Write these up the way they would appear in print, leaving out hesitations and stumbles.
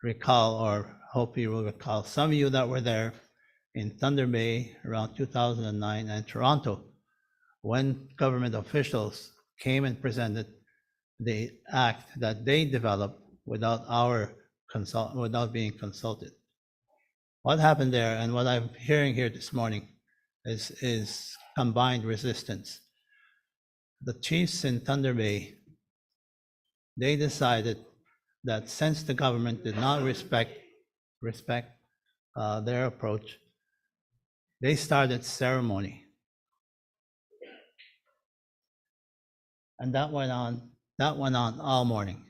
recall, or hope you will recall, some of you that were there in Thunder Bay around 2009 and Toronto, when government officials came and presented the act that they developed without without being consulted. What happened there, and what I'm hearing here this morning, is combined resistance. The chiefs in Thunder Bay, they decided that since the government did not respect their approach, they started ceremony, and that went on all morning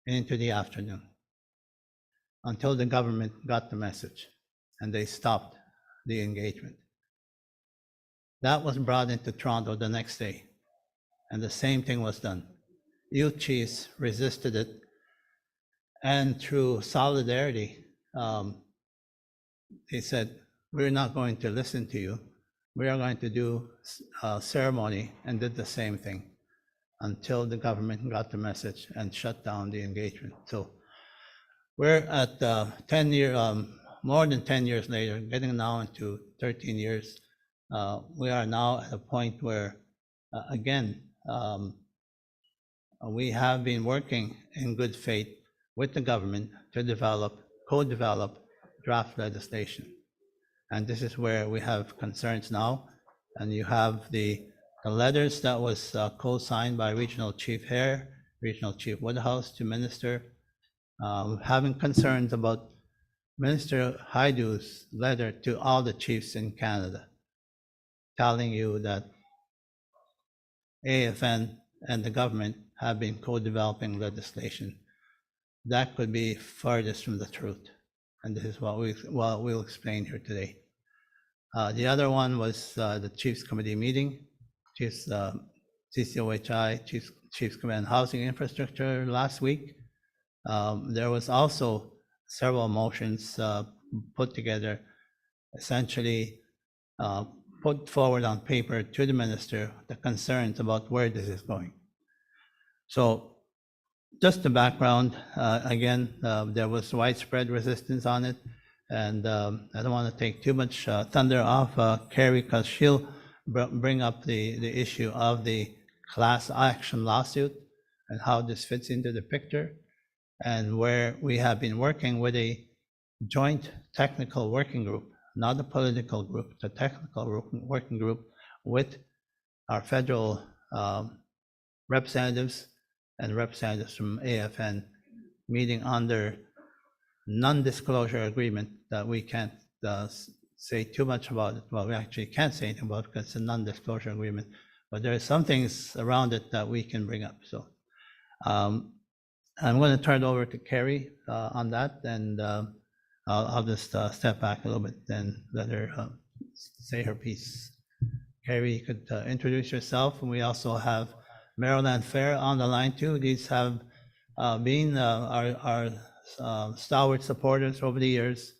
into the afternoon until the government got the message and they stopped the engagement. That was brought into Toronto the next day, and the same thing was done. Youth chiefs resisted it, and through solidarity, they said, we're not going to listen to you. We are going to do a ceremony, and did the same thing until the government got the message and shut down the engagement. So we're at 10 years, more than 10 years later, getting now into 13 years. We are now at a point where, again, we have been working in good faith with the government to co-develop draft legislation. And this is where we have concerns now. And you have the letters that was co-signed by Regional Chief Hare, Regional Chief Woodhouse to Minister, having concerns about Minister Haidu's letter to all the chiefs in Canada, telling you that AFN and the government have been co-developing legislation. That could be furthest from the truth. And this is what we'll explain here today. The other one was the Chiefs Committee meeting, Chiefs CCOHI, Chiefs Command Housing Infrastructure last week. There was also several motions put together, essentially put forward on paper to the minister, the concerns about where this is going. So just the background, again, there was widespread resistance on it, and I don't want to take too much thunder off Carrie, because she'll bring up the issue of the class action lawsuit and how this fits into the picture, and where we have been working with a joint technical working group, not a political group, the technical working group with our federal representatives and representatives from AFN, meeting under non-disclosure agreement that we can't say too much about it. Well, we actually can't say anything about it because it's a non-disclosure agreement, but there are some things around it that we can bring up. So I'm going to turn it over to Carrie on that, and I'll just step back a little bit and let her say her piece. Carrie, you could introduce yourself, and we also have Maryland Fair on the line too. These have been our stalwart supporters over the years.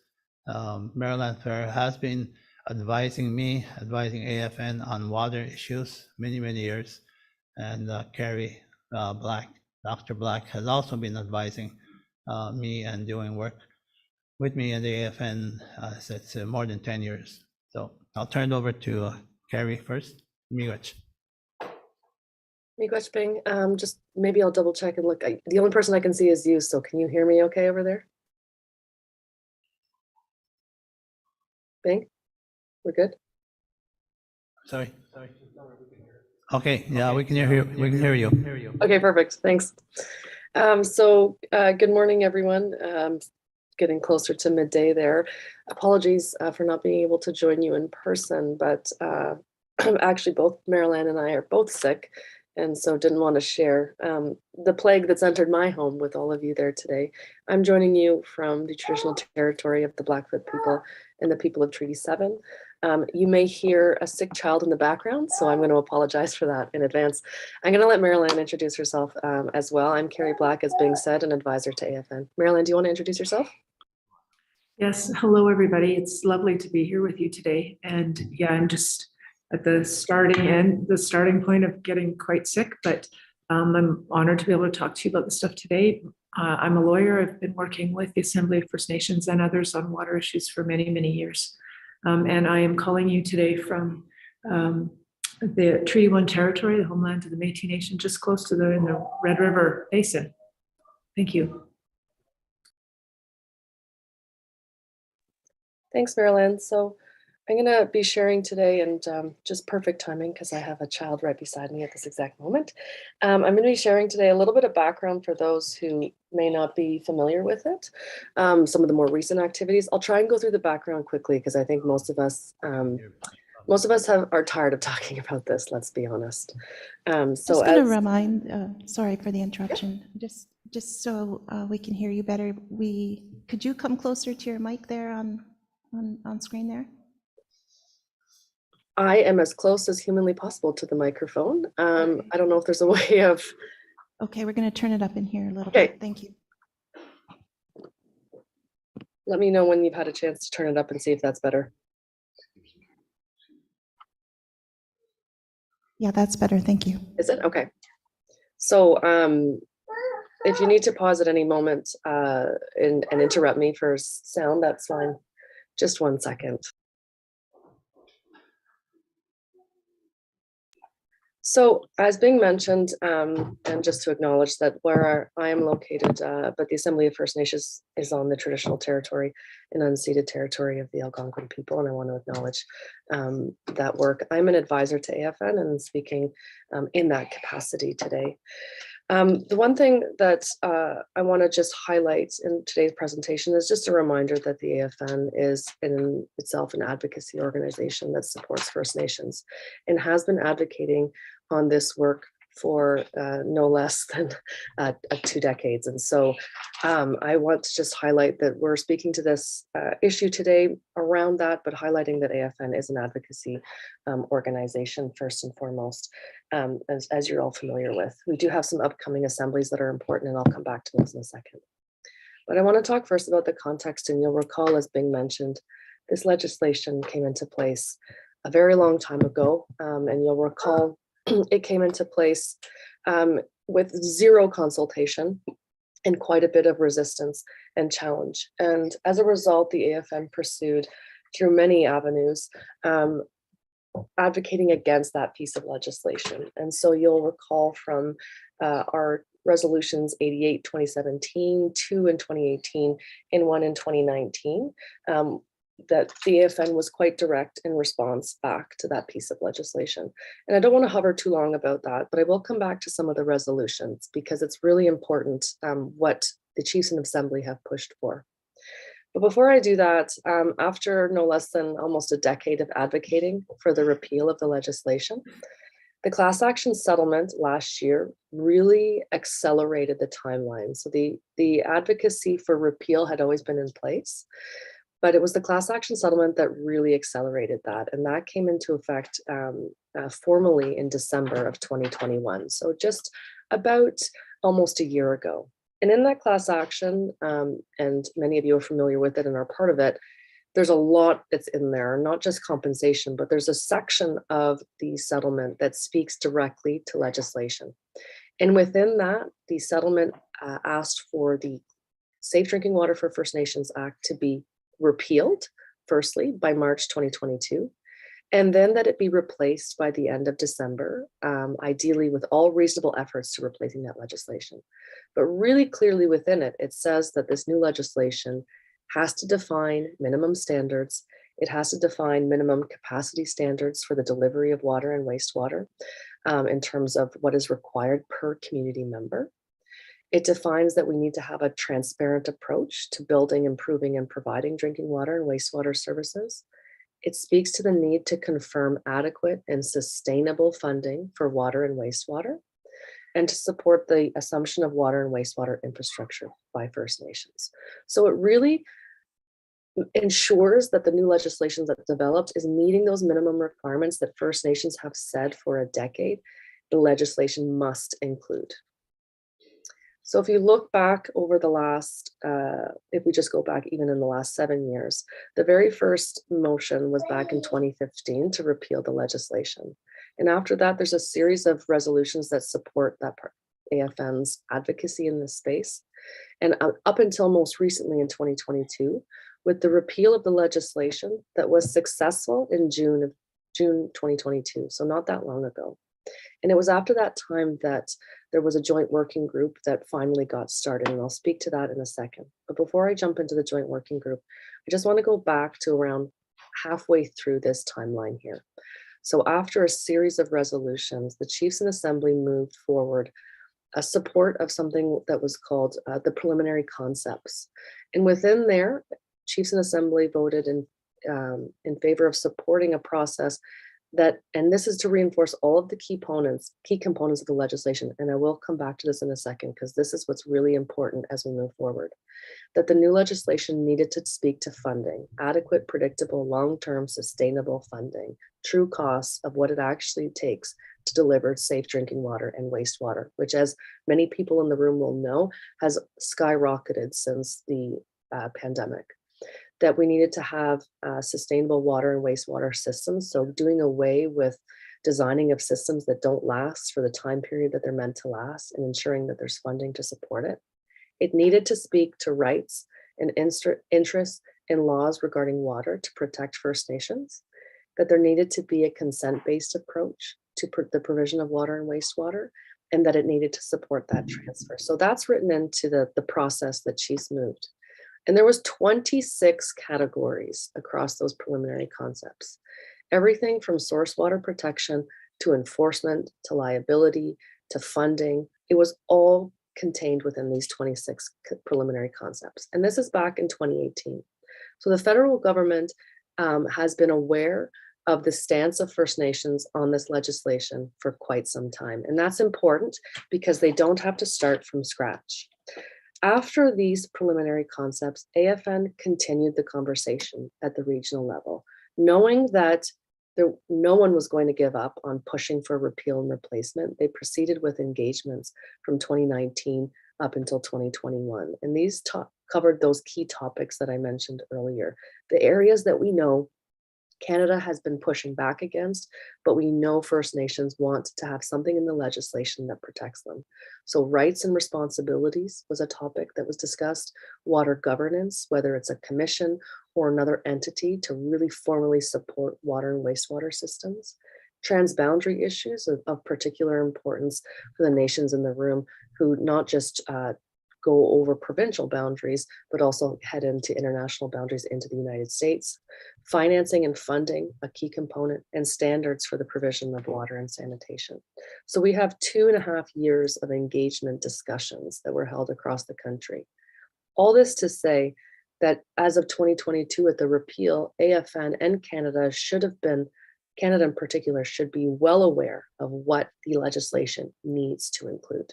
Maryland Fair has been advising AFN on water issues many years, and Carrie Black, Dr. Black, has also been advising me and doing work with me in the AFN since more than 10 years. So I'll turn it over to Carrie first. Miigwech. Miigwech Bing, just maybe I'll double check and look. The only person I can see is you, so can you hear me okay over there? Bing, we're good? Sorry. Okay, yeah, we can hear you. We can hear you. Okay, perfect, thanks. Good morning, everyone. Getting closer to midday there. Apologies for not being able to join you in person, but actually both Marilyn and I are both sick, and so didn't want to share the plague that's entered my home with all of you there today. I'm joining you from the traditional territory of the Blackfoot people and the people of Treaty 7. You may hear a sick child in the background, so I'm going to apologize for that in advance. I'm going to let Marilyn introduce herself as well. I'm Carrie Black, as being said, an advisor to AFN. Marilyn, do you want to introduce yourself? Yes, hello everybody. It's lovely to be here with you today. And yeah, I'm just at the starting point of getting quite sick, but I'm honored to be able to talk to you about the stuff today. I'm a lawyer. I've been working with the Assembly of First Nations and others on water issues for many, many years. And I am calling you today from the Treaty 1 territory, the homeland of the Métis Nation, just close to in the Red River Basin. Thank you. Thanks, Marilyn. So I'm going to be sharing today, and just perfect timing because I have a child right beside me at this exact moment. I'm going to be sharing today a little bit of background for those who may not be familiar with it, some of the more recent activities. I'll try and go through the background quickly because I think most of us are tired of talking about this, let's be honest. Just going to remind, sorry for the interruption, just so we can hear you better, could you come closer to your mic there on screen there? I am as close as humanly possible to the microphone. I don't know if there's a way of... Okay, we're going to turn it up in here a little Okay. bit. Thank you. Let me know when you've had a chance to turn it up and see if that's better. Yeah, that's better. Thank you. Is it? Okay. So if you need to pause at any moment and interrupt me for sound, that's fine. Just 1 second. So as being mentioned, and just to acknowledge that where I am located, but the Assembly of First Nations is on the traditional territory and unceded territory of the Algonquin people, and I want to acknowledge that work. I'm an advisor to AFN and speaking in that capacity today. The one thing that I want to just highlight in today's presentation is just a reminder that the AFN is in itself an advocacy organization that supports First Nations and has been advocating on this work for no less than 2 decades. And so I want to just highlight that we're speaking to this issue today around that, but highlighting that AFN is an advocacy organization first and foremost, as you're all familiar with. We do have some upcoming assemblies that are important, and I'll come back to those in a second. But I want to talk first about the context, and you'll recall, as Bing mentioned, this legislation came into place a very long time ago, and you'll recall it came into place with zero consultation and quite a bit of resistance and challenge. And as a result, the AFN pursued through many avenues advocating against that piece of legislation. And so you'll recall from our resolutions 88 2017, 2 in 2018, and 1 in 2019, that the AFN was quite direct in response back to that piece of legislation. And I don't want to hover too long about that, but I will come back to some of the resolutions because it's really important what the Chiefs and Assembly have pushed for. But before I do that, after no less than almost a decade of advocating for the repeal of the legislation, the class action settlement last year really accelerated the timeline. So the advocacy for repeal had always been in place, but it was the class action settlement that really accelerated that. And that came into effect formally in December of 2021. So just about almost a year ago. And in that class action, and many of you are familiar with it and are part of it, there's a lot that's in there, not just compensation, but there's a section of the settlement that speaks directly to legislation. And within that, the settlement asked for the Safe Drinking Water for First Nations Act to be repealed, firstly, by March 2022, and then that it be replaced by the end of December, ideally with all reasonable efforts to replacing that legislation. But really clearly within it, it says that this new legislation has to define minimum standards. It has to define minimum capacity standards for the delivery of water and wastewater in terms of what is required per community member. It defines that we need to have a transparent approach to building, improving, and providing drinking water and wastewater services. It speaks to the need to confirm adequate and sustainable funding for water and wastewater, and to support the assumption of water and wastewater infrastructure by First Nations. So it really ensures that the new legislation that's developed is meeting those minimum requirements that First Nations have said for a decade the legislation must include. So if you look back over the last, if we just go back even in the last 7 years, the very first motion was back in 2015 to repeal the legislation. And after that, there's a series of resolutions that support that part, AFN's advocacy in this space. And up until most recently in 2022, with the repeal of the legislation that was successful in June 2022, so not that long ago. And it was after that time that there was a joint working group that finally got started, and I'll speak to that in a second. But before I jump into the joint working group, I just want to go back to around halfway through this timeline here. So after a series of resolutions, the Chiefs and Assembly moved forward a support of something that was called the preliminary concepts. And within there, Chiefs and Assembly voted in favor of supporting a process that, and this is to reinforce all of the key components of the legislation. And I will come back to this in a second, because this is what's really important as we move forward. That the new legislation needed to speak to funding, adequate, predictable, long-term, sustainable funding, true costs of what it actually takes to deliver safe drinking water and wastewater, which, as many people in the room will know, has skyrocketed since the pandemic. That we needed to have sustainable water and wastewater systems. So doing away with designing of systems that don't last for the time period that they're meant to last, and ensuring that there's funding to support it. It needed to speak to rights and interests in laws regarding water to protect First Nations, that there needed to be a consent-based approach to the provision of water and wastewater, and that it needed to support that transfer. So that's written into the process that Chiefs moved. And there was 26 categories across those preliminary concepts. Everything from source water protection to enforcement, to liability, to funding. It was all contained within these 26 preliminary concepts. And this is back in 2018. So the federal government has been aware of the stance of First Nations on this legislation for quite some time. And that's important because they don't have to start from scratch. After these preliminary concepts, AFN continued the conversation at the regional level, knowing that no one was going to give up on pushing for repeal and replacement. They proceeded with engagements from 2019 up until 2021. And these covered those key topics that I mentioned earlier, the areas that we know Canada has been pushing back against, but we know First Nations want to have something in the legislation that protects them. So rights and responsibilities was a topic that was discussed. Water governance, whether it's a commission or another entity to really formally support water and wastewater systems. Transboundary issues of particular importance for the nations in the room, who not just go over provincial boundaries, but also head into international boundaries into the United States. Financing and funding, a key component, and standards for the provision of water and sanitation. So we have 2.5 years of engagement discussions that were held across the country. All this to say that as of 2022 at the repeal, AFN and Canada Canada in particular, should be well aware of what the legislation needs to include.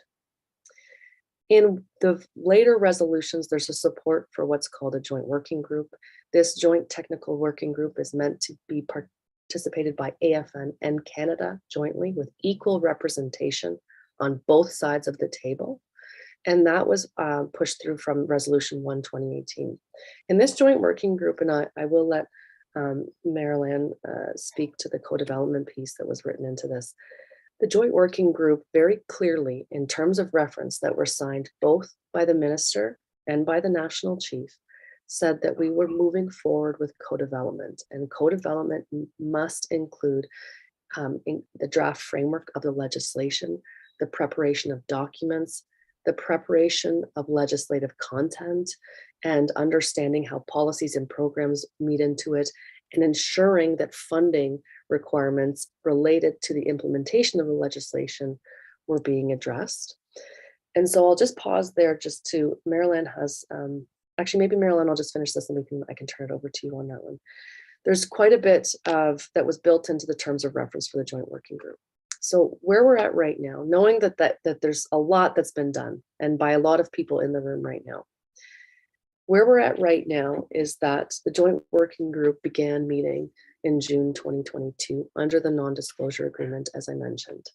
In the later resolutions, there's a support for what's called a joint working group. This joint technical working group is meant to be participated by AFN and Canada jointly, with equal representation on both sides of the table. And that was pushed through from Resolution 1, 2018. In this joint working group, and I will let Marilyn speak to the co-development piece that was written into this. The joint working group very clearly, in terms of reference that were signed both by the minister and by the national chief, said that we were moving forward with co-development, and co-development must include in the draft framework of the legislation, the preparation of documents, the preparation of legislative content, and understanding how policies and programs meet into it, and ensuring that funding requirements related to the implementation of the legislation were being addressed. And so I'll just pause there Marilyn has, actually maybe Marilyn, I'll just finish this and I can turn it over to you on that one. There's quite a bit that was built into the terms of reference for the joint working group. So where we're at right now, knowing that there's a lot that's been done, and by a lot of people in the room right now, where we're at right now is that the joint working group began meeting in June 2022 under the non-disclosure agreement, as I mentioned.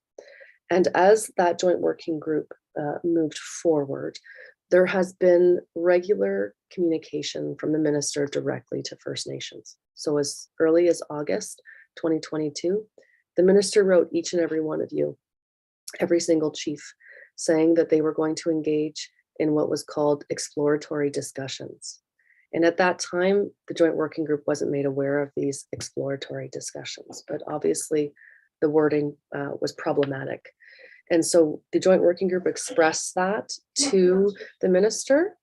And as that joint working group moved forward, there has been regular communication from the minister directly to First Nations. So as early as August 2022, the minister wrote each and every one of you, every single chief, saying that they were going to engage in what was called exploratory discussions. And at that time, the joint working group wasn't made aware of these exploratory discussions, but obviously the wording was problematic. And so the joint working group expressed that to the minister.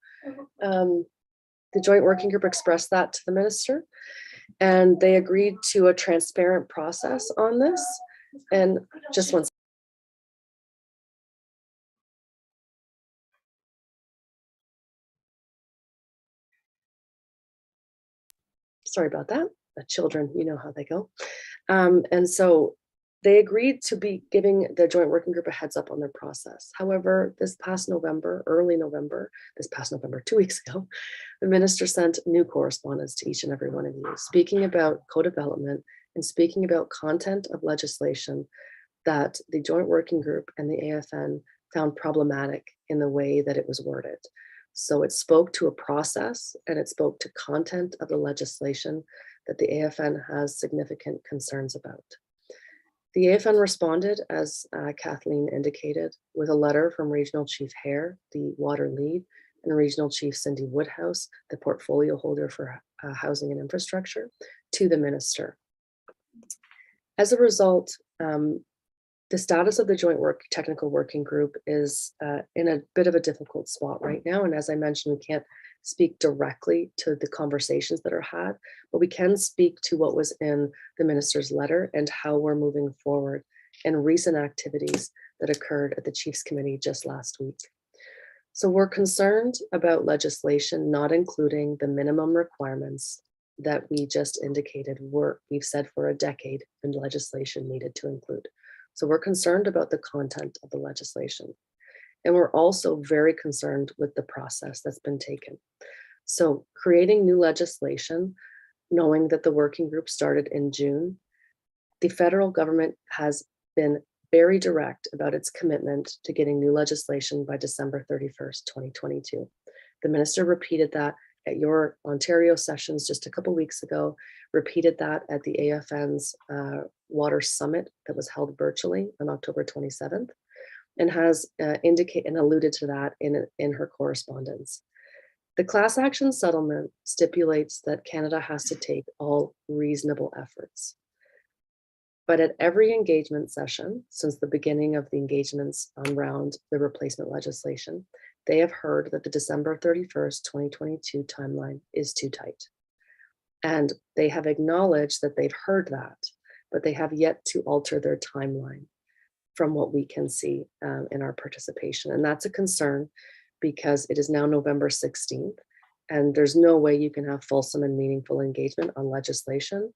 The joint working group expressed that to the minister, and they agreed to a transparent process on this. And just one. Sorry about that. The children, you know how they go. And so they agreed to be giving the joint working group a heads up on their process. However, this past November, 2 weeks ago, the minister sent new correspondence to each and every one of you, speaking about co-development and speaking about content of legislation that the joint working group and the AFN found problematic in the way that it was worded. So it spoke to a process and it spoke to content of the legislation that the AFN has significant concerns about. The AFN responded, as Kathleen indicated, with a letter from Regional Chief Hare, the water lead, and Regional Chief Cindy Woodhouse, the portfolio holder for housing and infrastructure, to the minister. As a result, the status of the joint technical working group is in a bit of a difficult spot right now. And as I mentioned, we can't speak directly to the conversations that are had, but we can speak to what was in the minister's letter and how we're moving forward and recent activities that occurred at the Chiefs Committee just last week. So we're concerned about legislation not including the minimum requirements that we just indicated we've said for a decade and legislation needed to include. So we're concerned about the content of the legislation. And we're also very concerned with the process that's been taken. So creating new legislation, knowing that the working group started in June, the federal government has been very direct about its commitment to getting new legislation by December 31st, 2022. The minister repeated that at your Ontario sessions just a couple weeks ago, repeated that at the AFN's Water Summit that was held virtually on October 27th, and has indicated and alluded to that in her correspondence. The class action settlement stipulates that Canada has to take all reasonable efforts. But at every engagement session, since the beginning of the engagements around the replacement legislation, they have heard that the December 31st, 2022 timeline is too tight. And they have acknowledged that they've heard that, but they have yet to alter their timeline from what we can see in our participation. And that's a concern because it is now November 16th, and there's no way you can have fulsome and meaningful engagement on legislation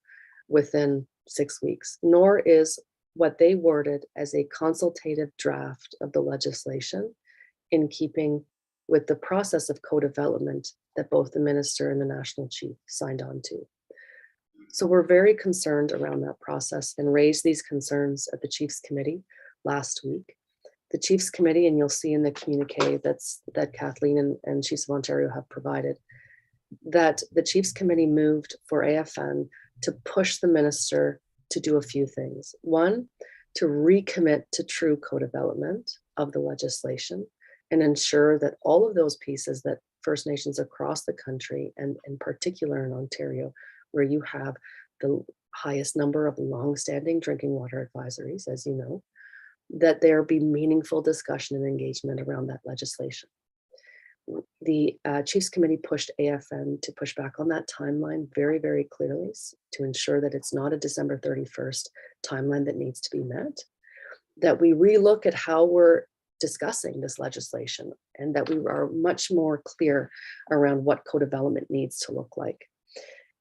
within 6 weeks, nor is what they worded as a consultative draft of the legislation in keeping with the process of co-development that both the minister and the national chief signed on to. So we're very concerned around that process and raised these concerns at the Chiefs Committee last week. The Chiefs Committee, and you'll see in the communique that Kathleen and Chiefs of Ontario have provided, that the Chiefs Committee moved for AFN to push the minister to do a few things. One, to recommit to true co-development of the legislation and ensure that all of those pieces that First Nations across the country, and in particular in Ontario, where you have the highest number of long-standing drinking water advisories, as you know, that there be meaningful discussion and engagement around that legislation. The Chiefs Committee pushed AFN to push back on that timeline very, very clearly to ensure that it's not a December 31st timeline that needs to be met, that we relook at how we're discussing this legislation, and that we are much more clear around what co-development needs to look like.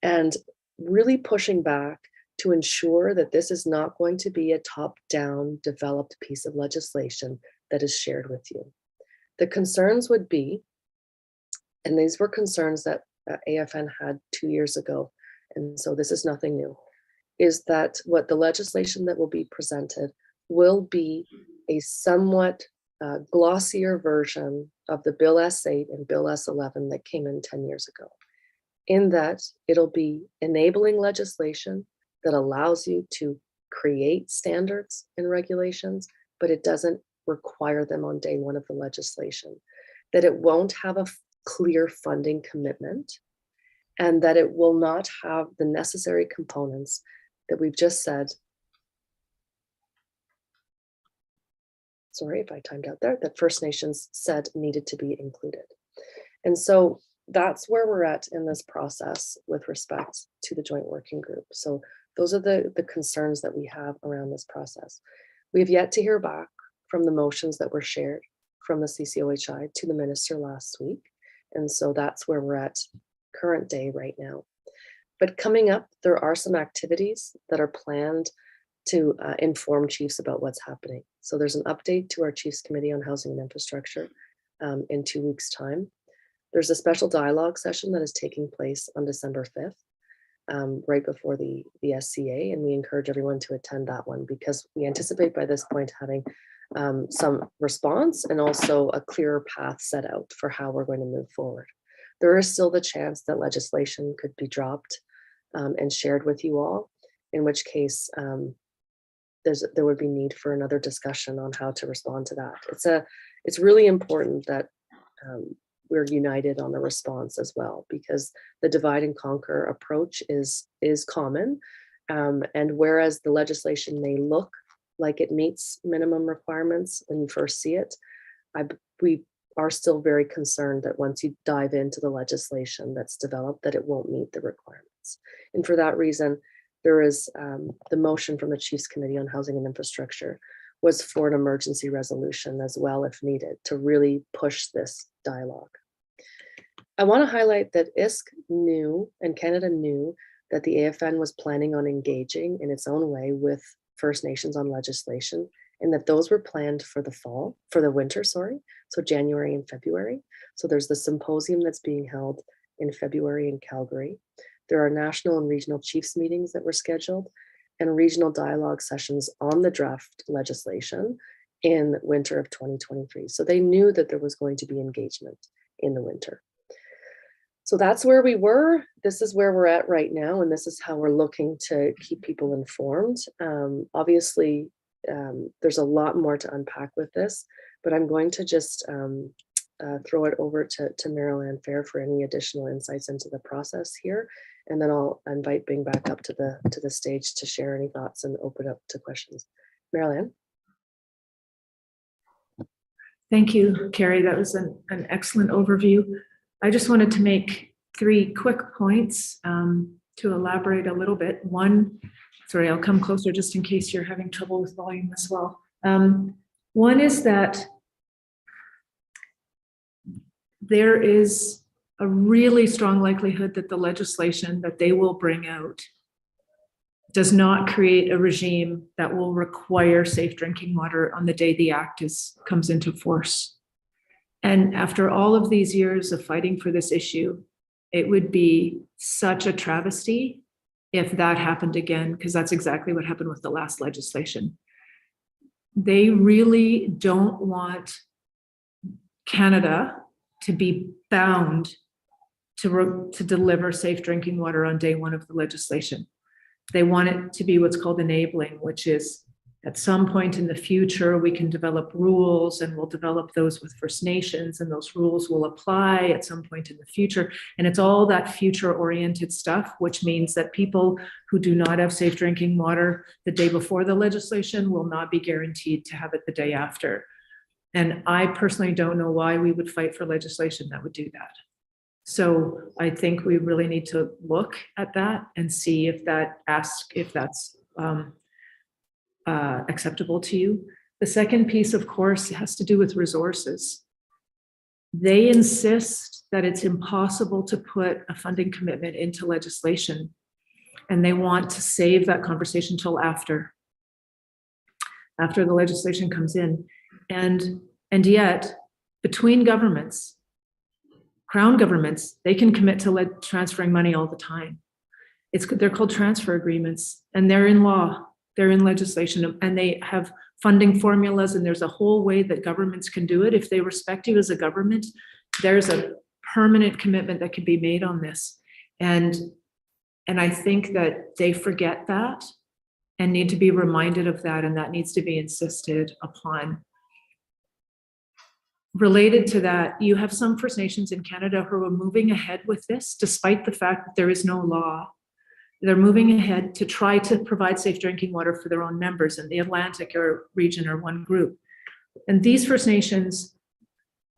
And really pushing back to ensure that this is not going to be a top-down developed piece of legislation that is shared with you. The concerns would be, and these were concerns that AFN had 2 years ago, and so this is nothing new, is that what the legislation that will be presented will be a somewhat glossier version of the Bill S8 and Bill S11 that came in 10 years ago, in that it'll be enabling legislation that allows you to create standards and regulations, but it doesn't require them on day one of the legislation. that it won't have a clear funding commitment, and that it will not have the necessary components that we've just said. Sorry if I timed out there, that First Nations said needed to be included. And so that's where we're at in this process with respect to the joint working group. So those are the concerns that we have around this process. We have yet to hear back from the motions that were shared from the CCOHI to the minister last week. And so that's where we're at current day right now. But coming up, there are some activities that are planned to inform chiefs about what's happening. So there's an update to our Chiefs Committee on Housing and Infrastructure in 2 weeks' time. There's a special dialogue session that is taking place on December 5th, right before the SCA, and we encourage everyone to attend that one because we anticipate by this point having some response and also a clearer path set out for how we're going to move forward. There is still the chance that legislation could be dropped and shared with you all, in which case there would be need for another discussion on how to respond to that. It's really important that we're united on the response as well, because the divide and conquer approach is common. And whereas the legislation may look like it meets minimum requirements when you first see it, we are still very concerned that once you dive into the legislation that's developed, that it won't meet the requirements. And for that reason, there is the motion from the Chiefs Committee on Housing and Infrastructure was for an emergency resolution as well, if needed, to really push this dialogue. I want to highlight that ISK knew and Canada knew that the AFN was planning on engaging in its own way with First Nations on legislation, and that those were planned for the winter, so January and February. So there's the symposium that's being held in February in Calgary. There are national and regional chiefs meetings that were scheduled and regional dialogue sessions on the draft legislation in winter of 2023. So they knew that there was going to be engagement in the winter. So that's where we were. This is where we're at right now, and this is how we're looking to keep people informed. Obviously, there's a lot more to unpack with this, but I'm going to just throw it over to Marilyn Fair for any additional insights into the process here, and then I'll invite Bing back up to the stage to share any thoughts and open up to questions. Marilyn. Thank you, Carrie. That was an excellent overview. I just wanted to make 3 quick points to elaborate a little bit. One, sorry, I'll come closer just in case you're having trouble with volume as well. One is that there is a really strong likelihood that the legislation that they will bring out does not create a regime that will require safe drinking water on the day the act comes into force. And after all of these years of fighting for this issue, it would be such a travesty if that happened again, because that's exactly what happened with the last legislation. They really don't want Canada to be bound to deliver safe drinking water on day 1 of the legislation. They want it to be what's called enabling, which is at some point in the future, we can develop rules, and we'll develop those with First Nations, and those rules will apply at some point in the future. And it's all that future-oriented stuff, which means that people who do not have safe drinking water the day before the legislation will not be guaranteed to have it the day after. And I personally don't know why we would fight for legislation that would do that. So I think we really need to look at that and see if that's acceptable to you. The second piece, of course, has to do with resources. They insist that it's impossible to put a funding commitment into legislation, and they want to save that conversation till after the legislation comes in. And yet, between governments, crown governments, they can commit to transferring money all the time. They're called transfer agreements, and they're in law. They're in legislation, and they have funding formulas, and there's a whole way that governments can do it. If they respect you as a government, there's a permanent commitment that can be made on this. And I think that they forget that and need to be reminded of that, and that needs to be insisted upon. related to that, you have some First Nations in Canada who are moving ahead with this, despite the fact that there is no law. They're moving ahead to try to provide safe drinking water for their own members, and the Atlantic region are one group. And these First Nations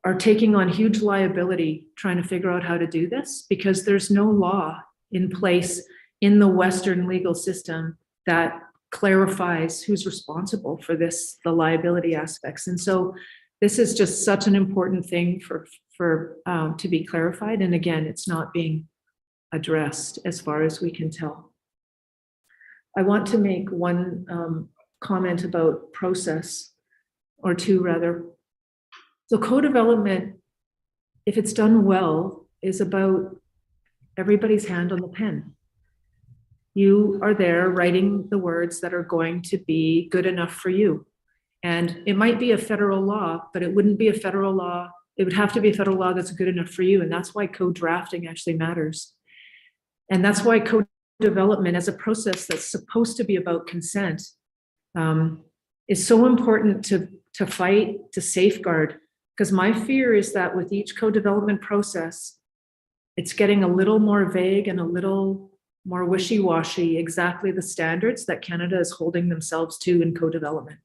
are taking on huge liability trying to figure out how to do this, because there's no law in place in the Western legal system that clarifies who's responsible for this, the liability aspects. And so this is just such an important thing for to be clarified. And again, it's not being addressed as far as we can tell. I want to make one comment about process, or two rather. So co-development, if it's done well, is about everybody's hand on the pen. You are there writing the words that are going to be good enough for you. And it might be a federal law, but it wouldn't be a federal law. It would have to be a federal law that's good enough for you. And that's why co-drafting actually matters. And that's why co-development as a process that's supposed to be about consent is so important to fight, to safeguard. Because my fear is that with each co-development process, it's getting a little more vague and a little more wishy-washy, exactly the standards that Canada is holding themselves to in co-development.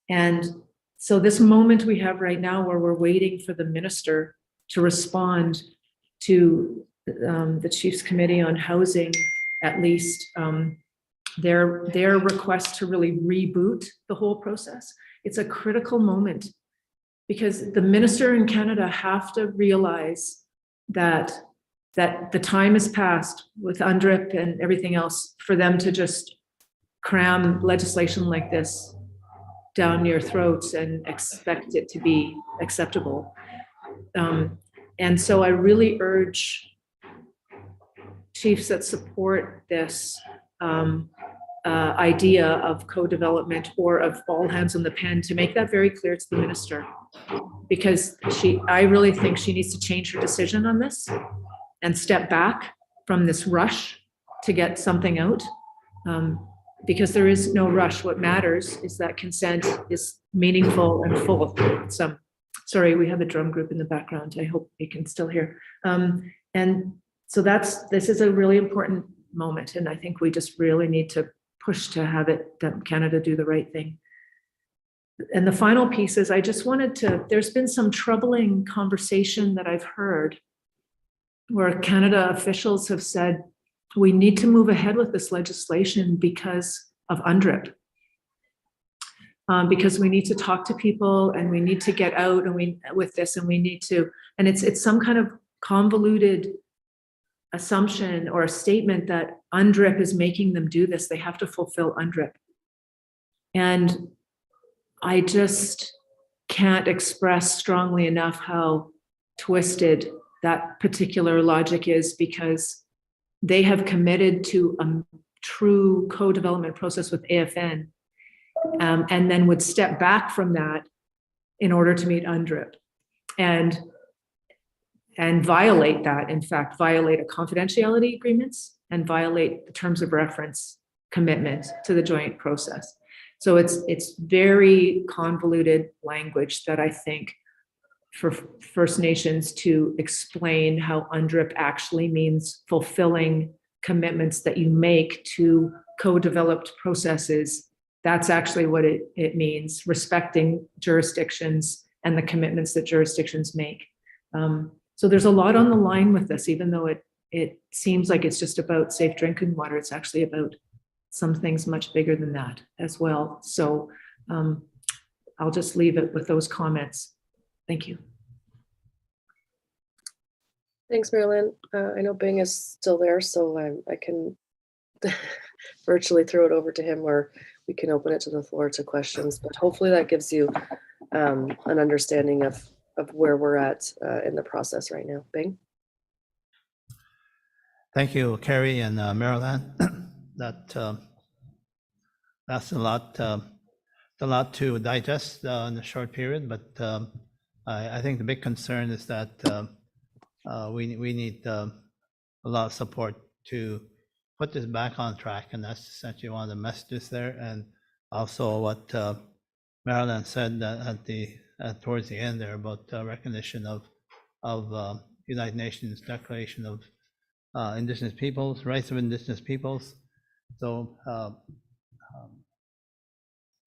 And so this moment we have right now where we're waiting for the minister to respond to the Chiefs Committee on Housing, at least their request to really reboot the whole process. It's a critical moment because the minister in Canada have to realize that the time has passed with UNDRIP and everything else for them to just cram legislation like this down your throats and expect it to be acceptable. And so I really urge chiefs that support this idea of co-development or of all hands on the pen to make that very clear to the minister, because I really think she needs to change her decision on this and step back from this rush to get something out, because there is no rush. What matters is that consent is meaningful and full. Sorry, we have a drum group in the background. I hope you can still hear. And so this is a really important moment, and I think we just really need to push to have Canada do the right thing. And the final piece is I just wanted to, there's been some troubling conversation that I've heard where Canada officials have said, we need to move ahead with this legislation because of UNDRIP. Because we need to talk to people and we need to get out and it's some kind of convoluted assumption or a statement that UNDRIP is making them do this. They have to fulfill UNDRIP. And I just can't express strongly enough how twisted that particular logic is, because they have committed to a true co-development process with AFN, and then would step back from that in order to meet UNDRIP and violate that, in fact, violate a confidentiality agreements and violate the terms of reference commitment to the joint process. So it's very convoluted language that I think for First Nations to explain how UNDRIP actually means fulfilling commitments that you make to co-developed processes. That's actually what it means, respecting jurisdictions and the commitments that jurisdictions make. So there's a lot on the line with this, even though it seems like it's just about safe drinking water. It's actually about some things much bigger than that as well. So I'll just leave it with those comments. Thank you. Thanks, Marilyn. I know Bing is still there, so I can virtually throw it over to him, or we can open it to the floor to questions. But hopefully that gives you an understanding of where we're at in the process right now. Bing? Thank you, Carrie and Marilyn. That's a lot to digest in a short period, but I think the big concern is that we need a lot of support to put this back on track, and that's essentially one of the messages there. And also what Marilyn said at towards the end there about recognition of United Nations Declaration of Indigenous Peoples, Rights of Indigenous Peoples. So, do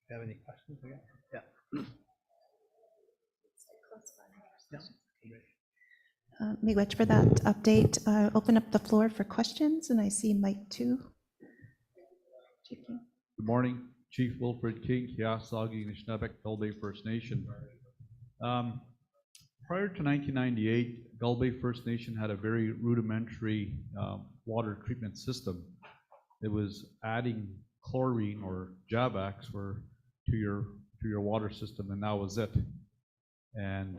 you have any questions again? Yeah. Miigwech for that update. Open up the floor for questions, and I see Mike too. Good morning, Chief Wilfred King, Kiasagi Nishnabek, Gull Bay First Nation. Prior to 1998, Gull Bay First Nation had a very rudimentary water treatment system. It was adding chlorine or Javax to your water system, and that was it. And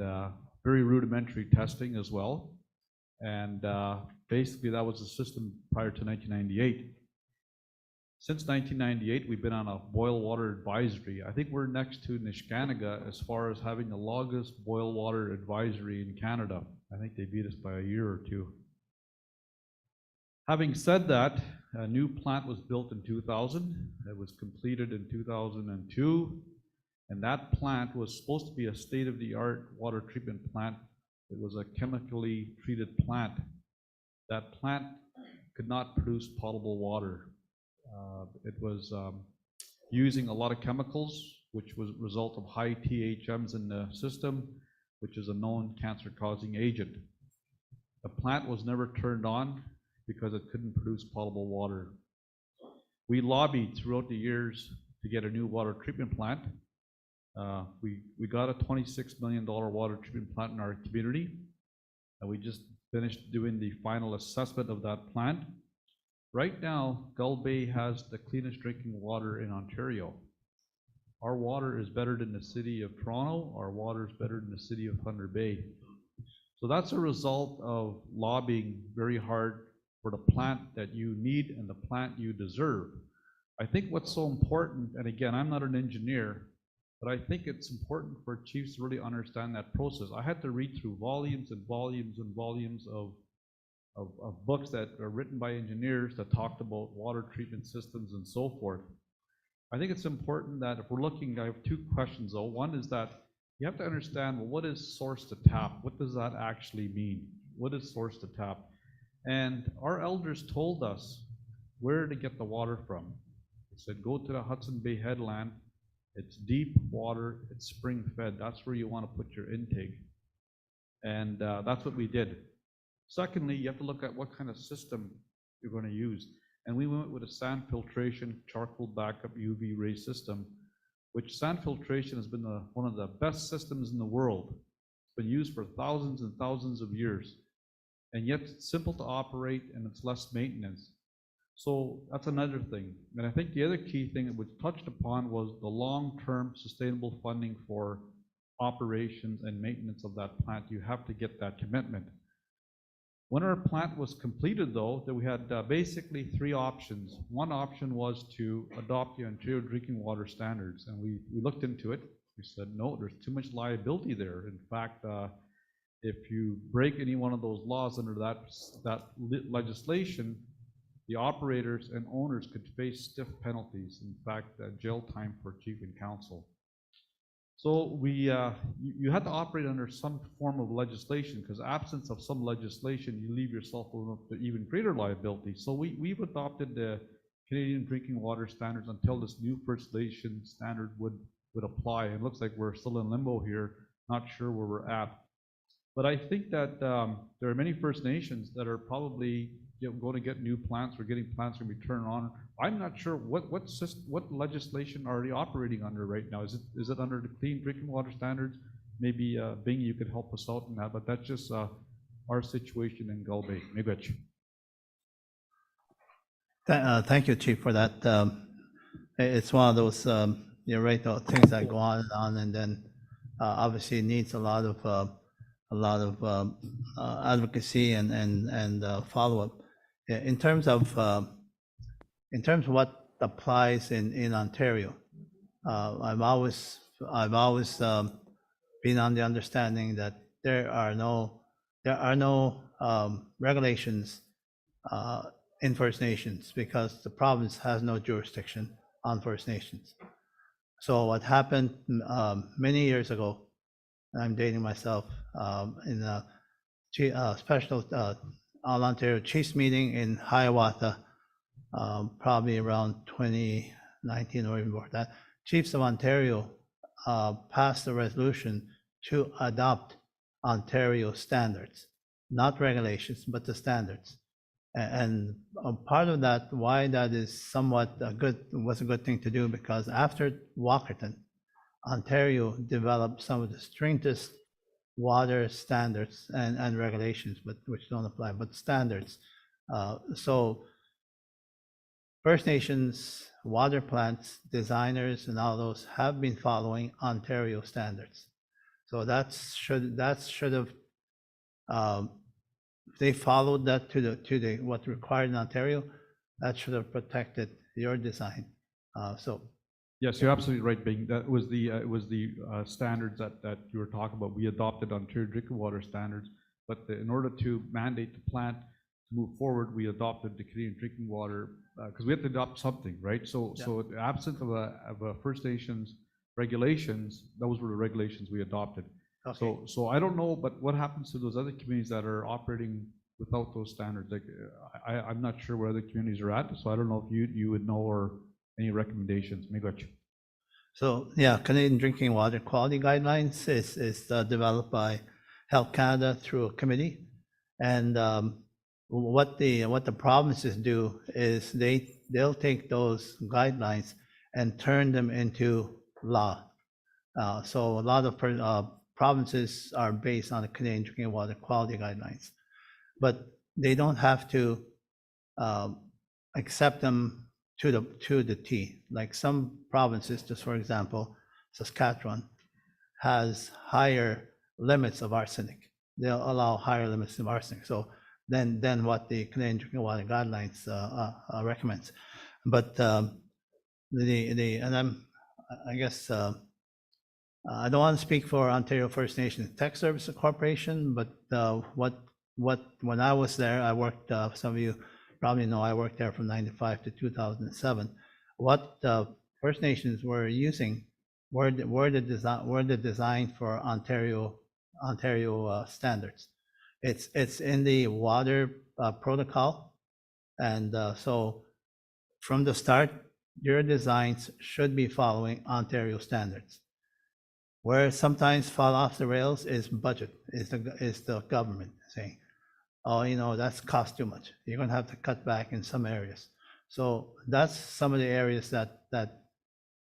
very rudimentary testing as well. And basically that was the system prior to 1998. Since 1998, we've been on a boil water advisory. I think we're next to Nishkanaga as far as having the longest boil water advisory in Canada. I think they beat us by a year or two. Having said that, a new plant was built in 2000. It was completed in 2002. And that plant was supposed to be a state-of-the-art water treatment plant. It was a chemically treated plant. That plant could not produce potable water. It was using a lot of chemicals, which was a result of high THMs in the system, which is a known cancer-causing agent. The plant was never turned on because it couldn't produce potable water. We lobbied throughout the years to get a new water treatment plant. We got a $26 million water treatment plant in our community, and we just finished doing the final assessment of that plant. Right now, Gull Bay has the cleanest drinking water in Ontario. Our water is better than the city of Toronto. Our water is better than the city of Thunder Bay. So that's a result of lobbying very hard for the plant that you need and the plant you deserve. I think what's so important, and again, I'm not an engineer, but I think it's important for chiefs to really understand that process. I had to read through volumes and volumes and volumes of books that are written by engineers that talked about water treatment systems and so forth. I think it's important that if we're looking, I have two questions though. One is that you have to understand, well, what is source to tap? What does that actually mean? What is source to tap? And our elders told us where to get the water from. They said, go to the Hudson Bay headland. It's deep water, it's spring fed. That's where you want to put your intake. And that's what we did. Secondly, you have to look at what kind of system you're going to use. And we went with a sand filtration, charcoal backup UV ray system, which sand filtration has been one of the best systems in the world. It's been used for thousands and thousands of years. And yet it's simple to operate and it's less maintenance. So that's another thing. And I think the other key thing that was touched upon was the long-term sustainable funding for operations and maintenance of that plant. You have to get that commitment. When our plant was completed though, that we had basically three options. One option was to adopt the Ontario Drinking Water Standards, and we looked into it. We said, no, there's too much liability there. In fact, if you break any one of those laws under that legislation, the operators and owners could face stiff penalties. In fact, jail time for chief and council. So you had to operate under some form of legislation, because absence of some legislation, you leave yourself with even greater liability. So we've adopted the Canadian Drinking Water Standards until this new First Nation standard would apply. It looks like we're still in limbo here, not sure where we're at. But I think that there are many First Nations that are probably going to get new plants or getting plants going to be turned on. I'm not sure what legislation are they operating under right now. Is it under the Clean Drinking Water Standards? Maybe Bing, you could help us out in that. But that's just our situation in Gull Bay. Miigwech. Thank you, Chief, for that. It's one of those, you're right, things that go on, and then obviously it needs a lot of advocacy and follow-up. In terms of what applies in Ontario, I've always been on the understanding that there are no regulations in First Nations, because the province has no jurisdiction on First Nations. So what happened many years ago I'm dating myself, in a special All Ontario Chiefs meeting in Hiawatha, probably around 2019 or even before that. Chiefs of Ontario passed a resolution to adopt Ontario standards, not regulations, but the standards. And a part of that, why that is somewhat was a good thing to do, because after Walkerton, Ontario developed some of the strictest water standards and regulations, but which don't apply, but standards. So First Nations water plants, designers, and all those have been following Ontario standards. So that should have, if they followed that to the what's required in Ontario, that should have protected your design. So Yes, you're absolutely right, Bing. That was the standards that you were talking about. We adopted Ontario drinking water standards, but in order to mandate the plant to move forward, we adopted the Canadian drinking water, because we had to adopt something, right? So the absence of a First Nations regulations, those were the regulations we adopted. okay. So I don't know, but what happens to those other communities that are operating without those standards? Like, I'm not sure where other communities are at, so I don't know if you would know, or any recommendations? Miigwech. So yeah, Canadian Drinking Water Quality Guidelines is developed by Health Canada through a committee. And what the provinces do is they'll take those guidelines and turn them into law. So a lot of provinces are based on the Canadian Drinking Water Quality Guidelines, but they don't have to accept them to the T. Like some provinces, just for example, Saskatchewan has higher limits of arsenic. They'll allow higher limits of arsenic. So than what the Canadian Drinking Water Guidelines recommends. But I guess I don't want to speak for Ontario First Nations Tech Services Corporation, but when I was there, I worked. Some of you probably know I worked there from '95 to 2007. What First Nations were using were the design for Ontario standards. It's in the water protocol, and so from the start, your designs should be following Ontario standards. Where sometimes fall off the rails is budget, is the government saying, oh, that's cost too much. You're going to have to cut back in some areas. So that's some of the areas that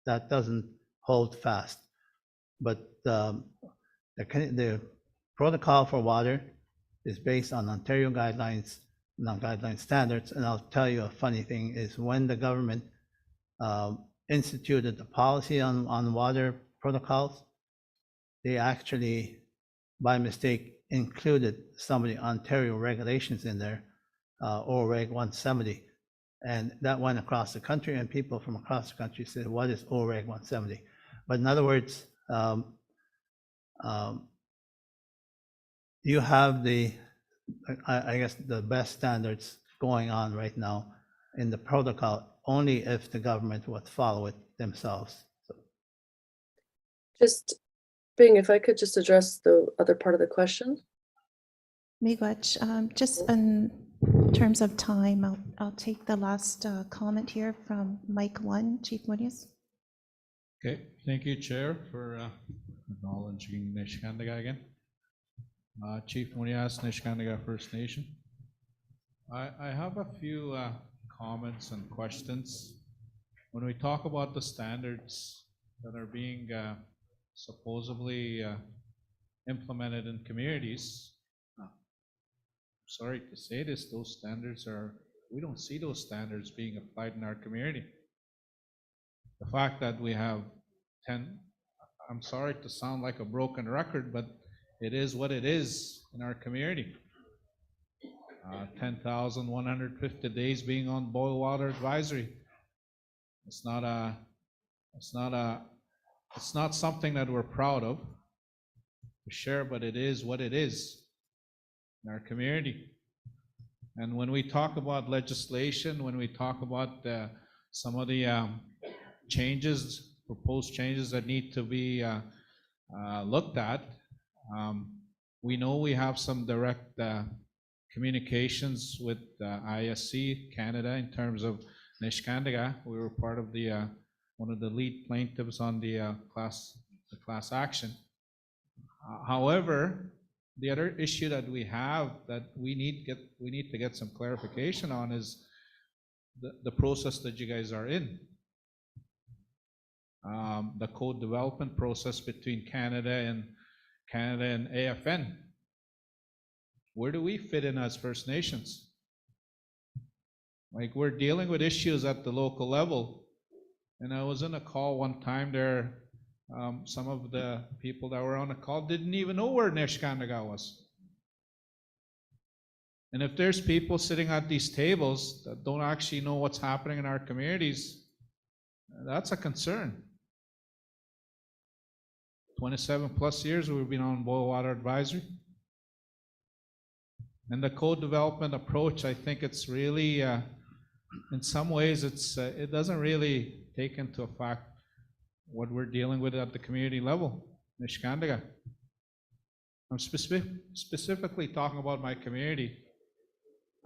doesn't hold fast. But the protocol for water is based on Ontario guidelines, non-guideline standards. And I'll tell you a funny thing is when the government instituted the policy on water protocols, they actually, by mistake, included some of the Ontario regulations in there, OREG 170. And that went across the country, and people from across the country said, what is OREG 170? But in other words, you have I guess the best standards going on right now in the protocol, only if the government would follow it themselves. So, Just, Bing, if I could just address the other part of the question. Miigwech, just in terms of time, I'll take the last comment here from Mike 1, Chief Munoz. Okay, thank you, Chair, for acknowledging Niskandiga again. Chief Munoz, Niskandiga First Nation. I have a few comments and questions. When we talk about the standards that are being supposedly implemented in communities, sorry to say this, those standards we don't see those standards being applied in our community. The fact that we have 10, I'm sorry to sound like a broken record, but it is what it is in our community. 10,150 days being on boil water advisory. It's not something that we're proud of to share, but it is what it is in our community. And when we talk about legislation, when we talk about some of the proposed changes that need to be looked at, We know we have some direct communications with ISC Canada in terms of Niskandiga. We were part of the one of the lead plaintiffs on the class action. However, the other issue that we have that we need to get some clarification on is the process that you guys are in. The code development process between Canada and AFN. Where do we fit in as First Nations? Like, we're dealing with issues at the local level. And I was in a call one time there, some of the people that were on the call didn't even know where Niskandiga was. And if there's people sitting at these tables that don't actually know what's happening in our communities, that's a concern. 27 plus years we've been on boil water advisory. And the code development approach, I think it's really, in some ways, it doesn't really take into effect what we're dealing with at the community level, Niskandiga. I'm specifically talking about my community.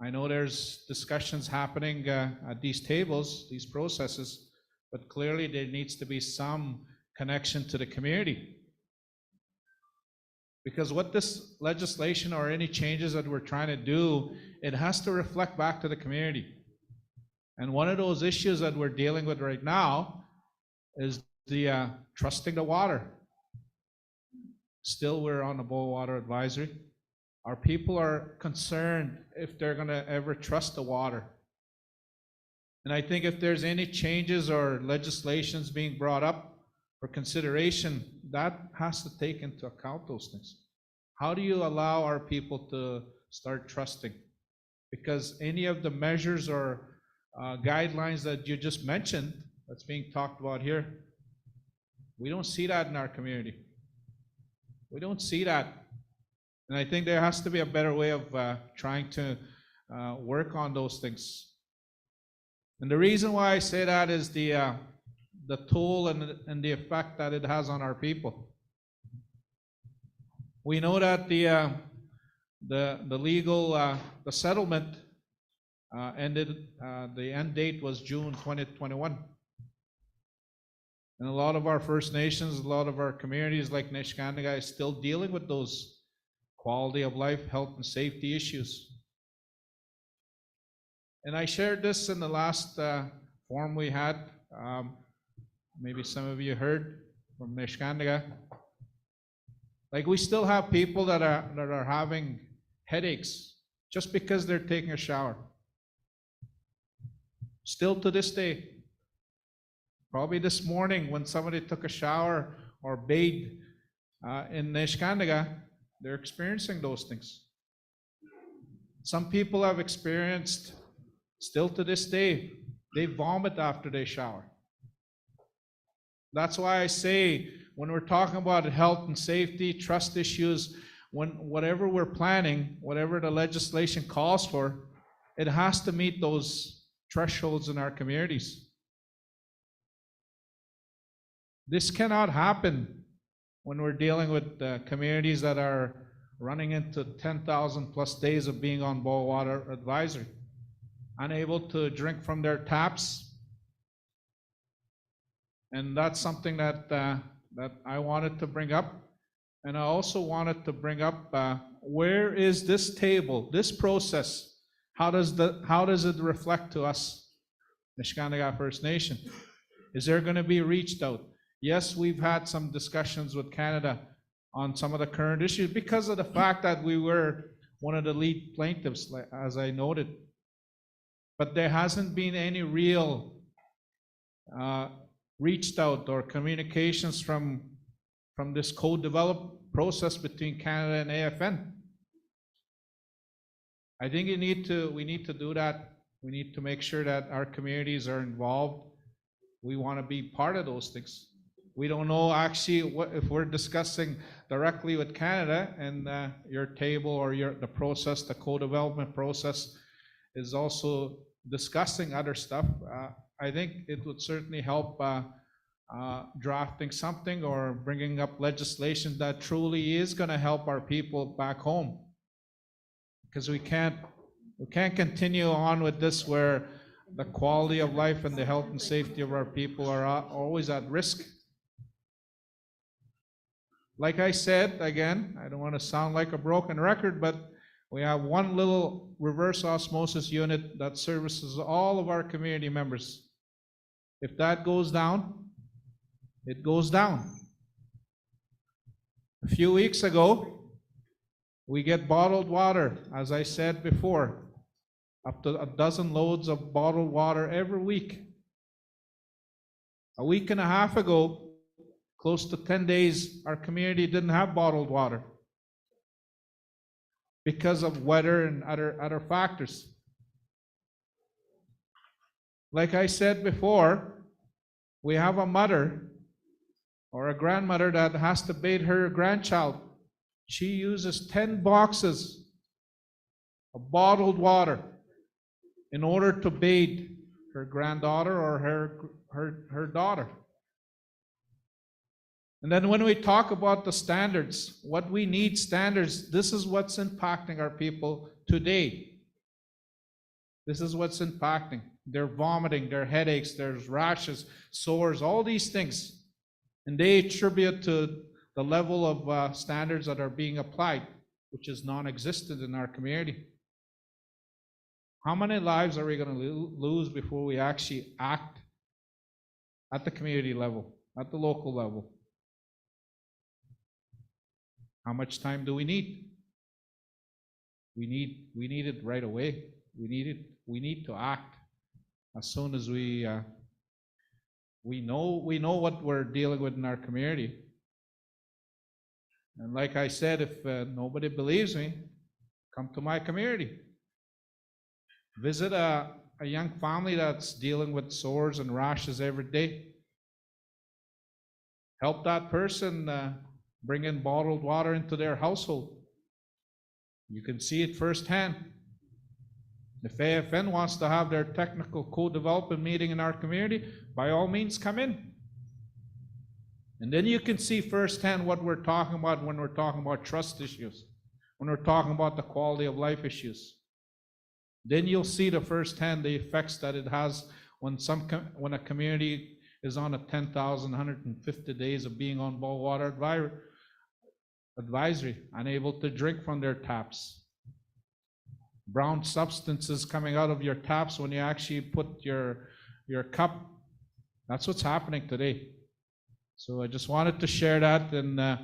I know there's discussions happening at these tables, these processes, but clearly there needs to be some connection to the community. Because what this legislation or any changes that we're trying to do, it has to reflect back to the community. And one of those issues that we're dealing with right now is the trusting the water. Still, we're on the boil water advisory. Our people are concerned if they're going to ever trust the water. And I think if there's any changes or legislations being brought up for consideration, that has to take into account those things. How do you allow our people to start trusting? Because any of the measures or guidelines that you just mentioned, that's being talked about here, we don't see that in our community. We don't see that. And I think there has to be a better way of trying to work on those things. And the reason why I say that is the toll and the effect that it has on our people. We know that the legal the settlement ended. The end date was June 2021, and a lot of our First Nations, a lot of our communities like Niskandiga is still dealing with those quality of life, health, and safety issues. And I shared this in the last forum we had. Maybe some of you heard from Niskandiga. Like, we still have people that are having headaches just because they're taking a shower. Still to this day. Probably this morning when somebody took a shower or bathed in Niskandiga, they're experiencing those things. Some people have experienced, still to this day, they vomit after they shower. That's why I say, when we're talking about health and safety, trust issues, whatever we're planning, whatever the legislation calls for, it has to meet those thresholds in our communities. This cannot happen when we're dealing with communities that are running into 10,000 plus days of being on boil water advisory, unable to drink from their taps. And that's something that I wanted to bring up. And I also wanted to bring up, where is this table, this process? How does it reflect to us, Niskandiga First Nation? Is there going to be reached out? Yes, we've had some discussions with Canada on some of the current issues because of the fact that we were one of the lead plaintiffs, as I noted. But there hasn't been any real reached out or communications from this co-developed process between Canada and AFN. I think we need to do that. We need to make sure that our communities are involved. We want to be part of those things. We don't know actually if we're discussing directly with Canada and your table or the process, the co-development process is also discussing other stuff. I think it would certainly help drafting something or bringing up legislation that truly is going to help our people back home. Because we can't continue on with this where the quality of life and the health and safety of our people are always at risk. Like I said, again, I don't want to sound like a broken record, but we have one little reverse osmosis unit that services all of our community members. If that goes down, it goes down. A few weeks ago, we get bottled water, as I said before, up to 12 loads of bottled water every week. A week and a half ago, close to 10 days, our community didn't have bottled water because of weather and other factors. Like I said before, we have a mother or a grandmother that has to bathe her grandchild. She uses 10 boxes of bottled water in order to bathe her granddaughter or her daughter. And then when we talk about the standards, what we need standards, this is what's impacting our people today. This is what's impacting. They're vomiting, their headaches, there's rashes, sores, all these things. And they attribute to the level of standards that are being applied, which is non-existent in our community. How many lives are we going to lose before we actually act at the community level, at the local level? How much time do we need? We need it right away. We need to act as soon as we know what we're dealing with in our community. And like I said, if nobody believes me, come to my community. Visit a young family that's dealing with sores and rashes every day. Help that person bring in bottled water into their household. You can see it firsthand. If AFN wants to have their technical co-development meeting in our community, by all means come in. And then you can see firsthand what we're talking about when we're talking about trust issues, when we're talking about the quality of life issues. Then you'll see the firsthand the effects that it has when a community is on a 10,150 days of being on boil water advisory, unable to drink from their taps. Brown substances coming out of your taps when you actually put your cup. That's what's happening today. So I just wanted to share that and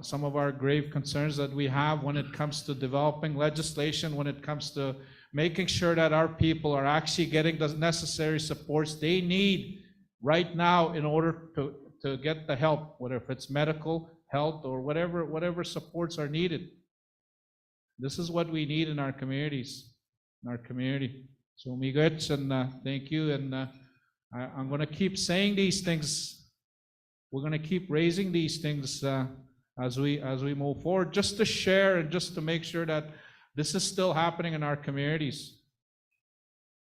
some of our grave concerns that we have when it comes to developing legislation, when it comes to making sure that our people are actually getting the necessary supports they need right now in order to get the help, whether if it's medical, health, or whatever supports are needed. This is what we need in our communities, in our community. So miigwech, and thank you. And I'm going to keep saying these things. We're going to keep raising these things as we move forward, just to share and just to make sure that this is still happening in our communities.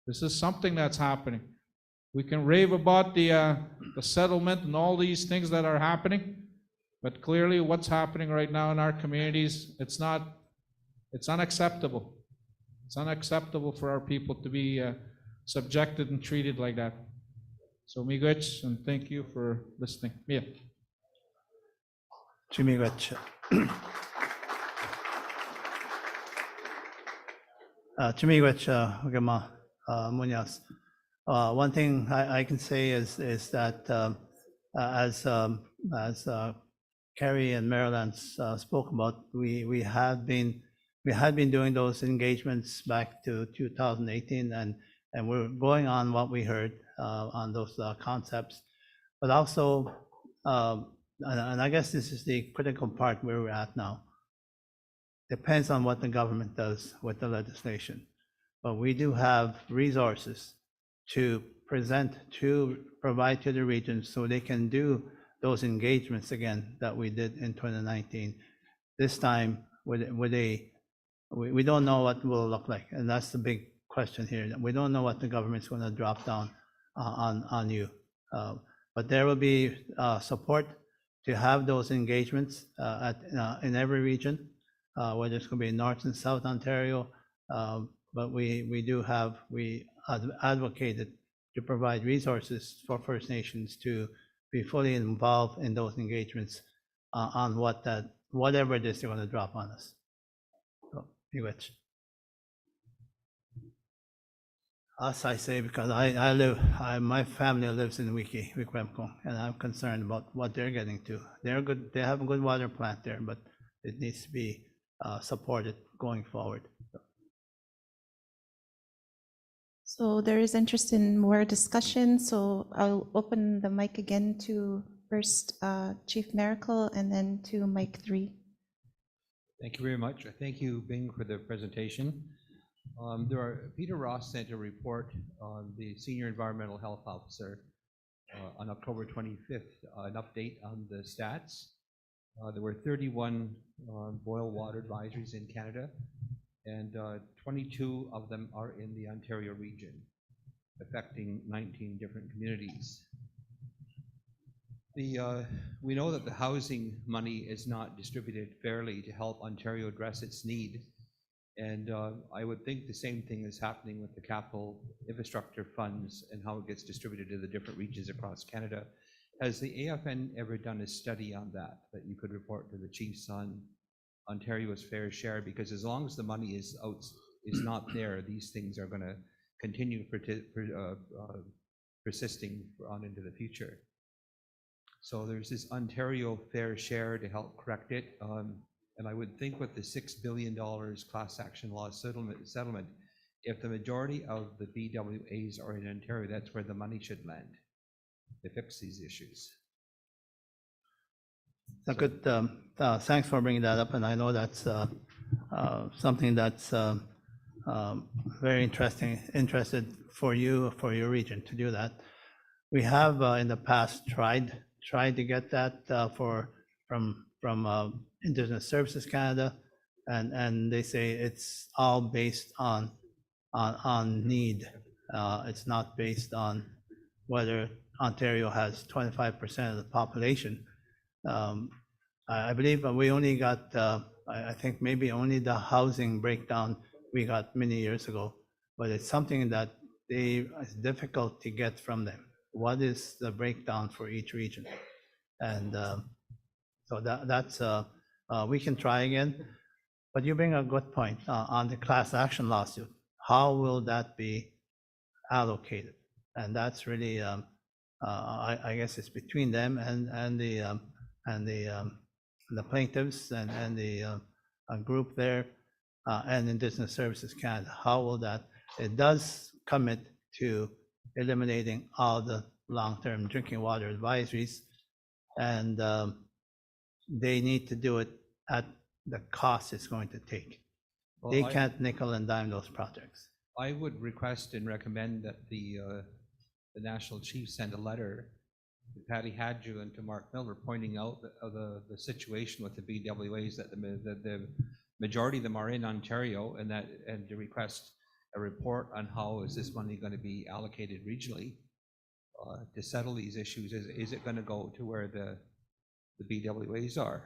This is something that's happening. We can rave about the settlement and all these things that are happening, but clearly what's happening right now in our communities, it's unacceptable. It's unacceptable for our people to be subjected and treated like that. So miigwech, and thank you for listening. Mia. Chimiigwech. Chimiigwech, Ugama Munoz. One thing I can say is that as Kerry and Maryland spoke about, we had been doing those engagements back to 2018, and we're going on what we heard on those concepts, but also, and I guess this is the critical part where we're at now. Depends on what the government does with the legislation, but we do have resources to provide to the regions so they can do those engagements again that we did in 2019. This time, we don't know what it will look like, and that's the big question here. We don't know what the government's going to drop down on you. But there will be support to have those engagements in every region, whether it's going to be North and South Ontario. But we advocated to provide resources for First Nations to be fully involved in those engagements on whatever it is they're going to drop on us. So, Miigwech. Us, I say, because my family lives in Wikwemko, and I'm concerned about what they're getting to. They're good, they have a good water plant there, but it needs to be supported going forward. So there is interest in more discussion, so I'll open the mic again to first Chief Miracle and then to mic 3. Thank you very much. Thank you, Bing, for the presentation. Peter Ross sent a report on the Senior Environmental Health Officer on October 25th, an update on the stats. There were 31 boil water advisories in Canada, and 22 of them are in the Ontario region, affecting 19 different communities. We know that the housing money is not distributed fairly to help Ontario address its need. And I would think the same thing is happening with the capital infrastructure funds and how it gets distributed to the different regions across Canada. Has the AFN ever done a study on that you could report to the chiefs on Ontario's fair share? Because as long as the money is not there, these things are going to continue persisting on into the future. So there's this Ontario fair share to help correct it. And I would think with the $6 billion class action law settlement, if the majority of the BWAs are in Ontario, that's where the money should land to fix these issues. So good. Thanks for bringing that up, and I know that's something that's very interested for you, for your region to do that. We have in the past tried to get that from Indigenous Services Canada, and they say it's all based on need. It's not based on whether Ontario has 25% of the population. I believe we only got, I think maybe only the housing breakdown we got many years ago, but it's something that it's difficult to get from them. What is the breakdown for each region? And so that's, we can try again, but you bring a good point on the class action lawsuit. How will that be allocated? And that's really, I guess it's between them and the plaintiffs and the group there and Indigenous Services Canada. How will that? It does commit to eliminating all the long-term drinking water advisories, and they need to do it at the cost it's going to take. Well, They can't nickel and dime those projects. I would request and recommend that the National Chief send a letter to Patty Hadju and to Mark Miller pointing out the situation with the BWAs, that the majority of them are in Ontario, and to request a report on how is this money going to be allocated regionally to settle these issues. Is it going to go to where the BWAs are?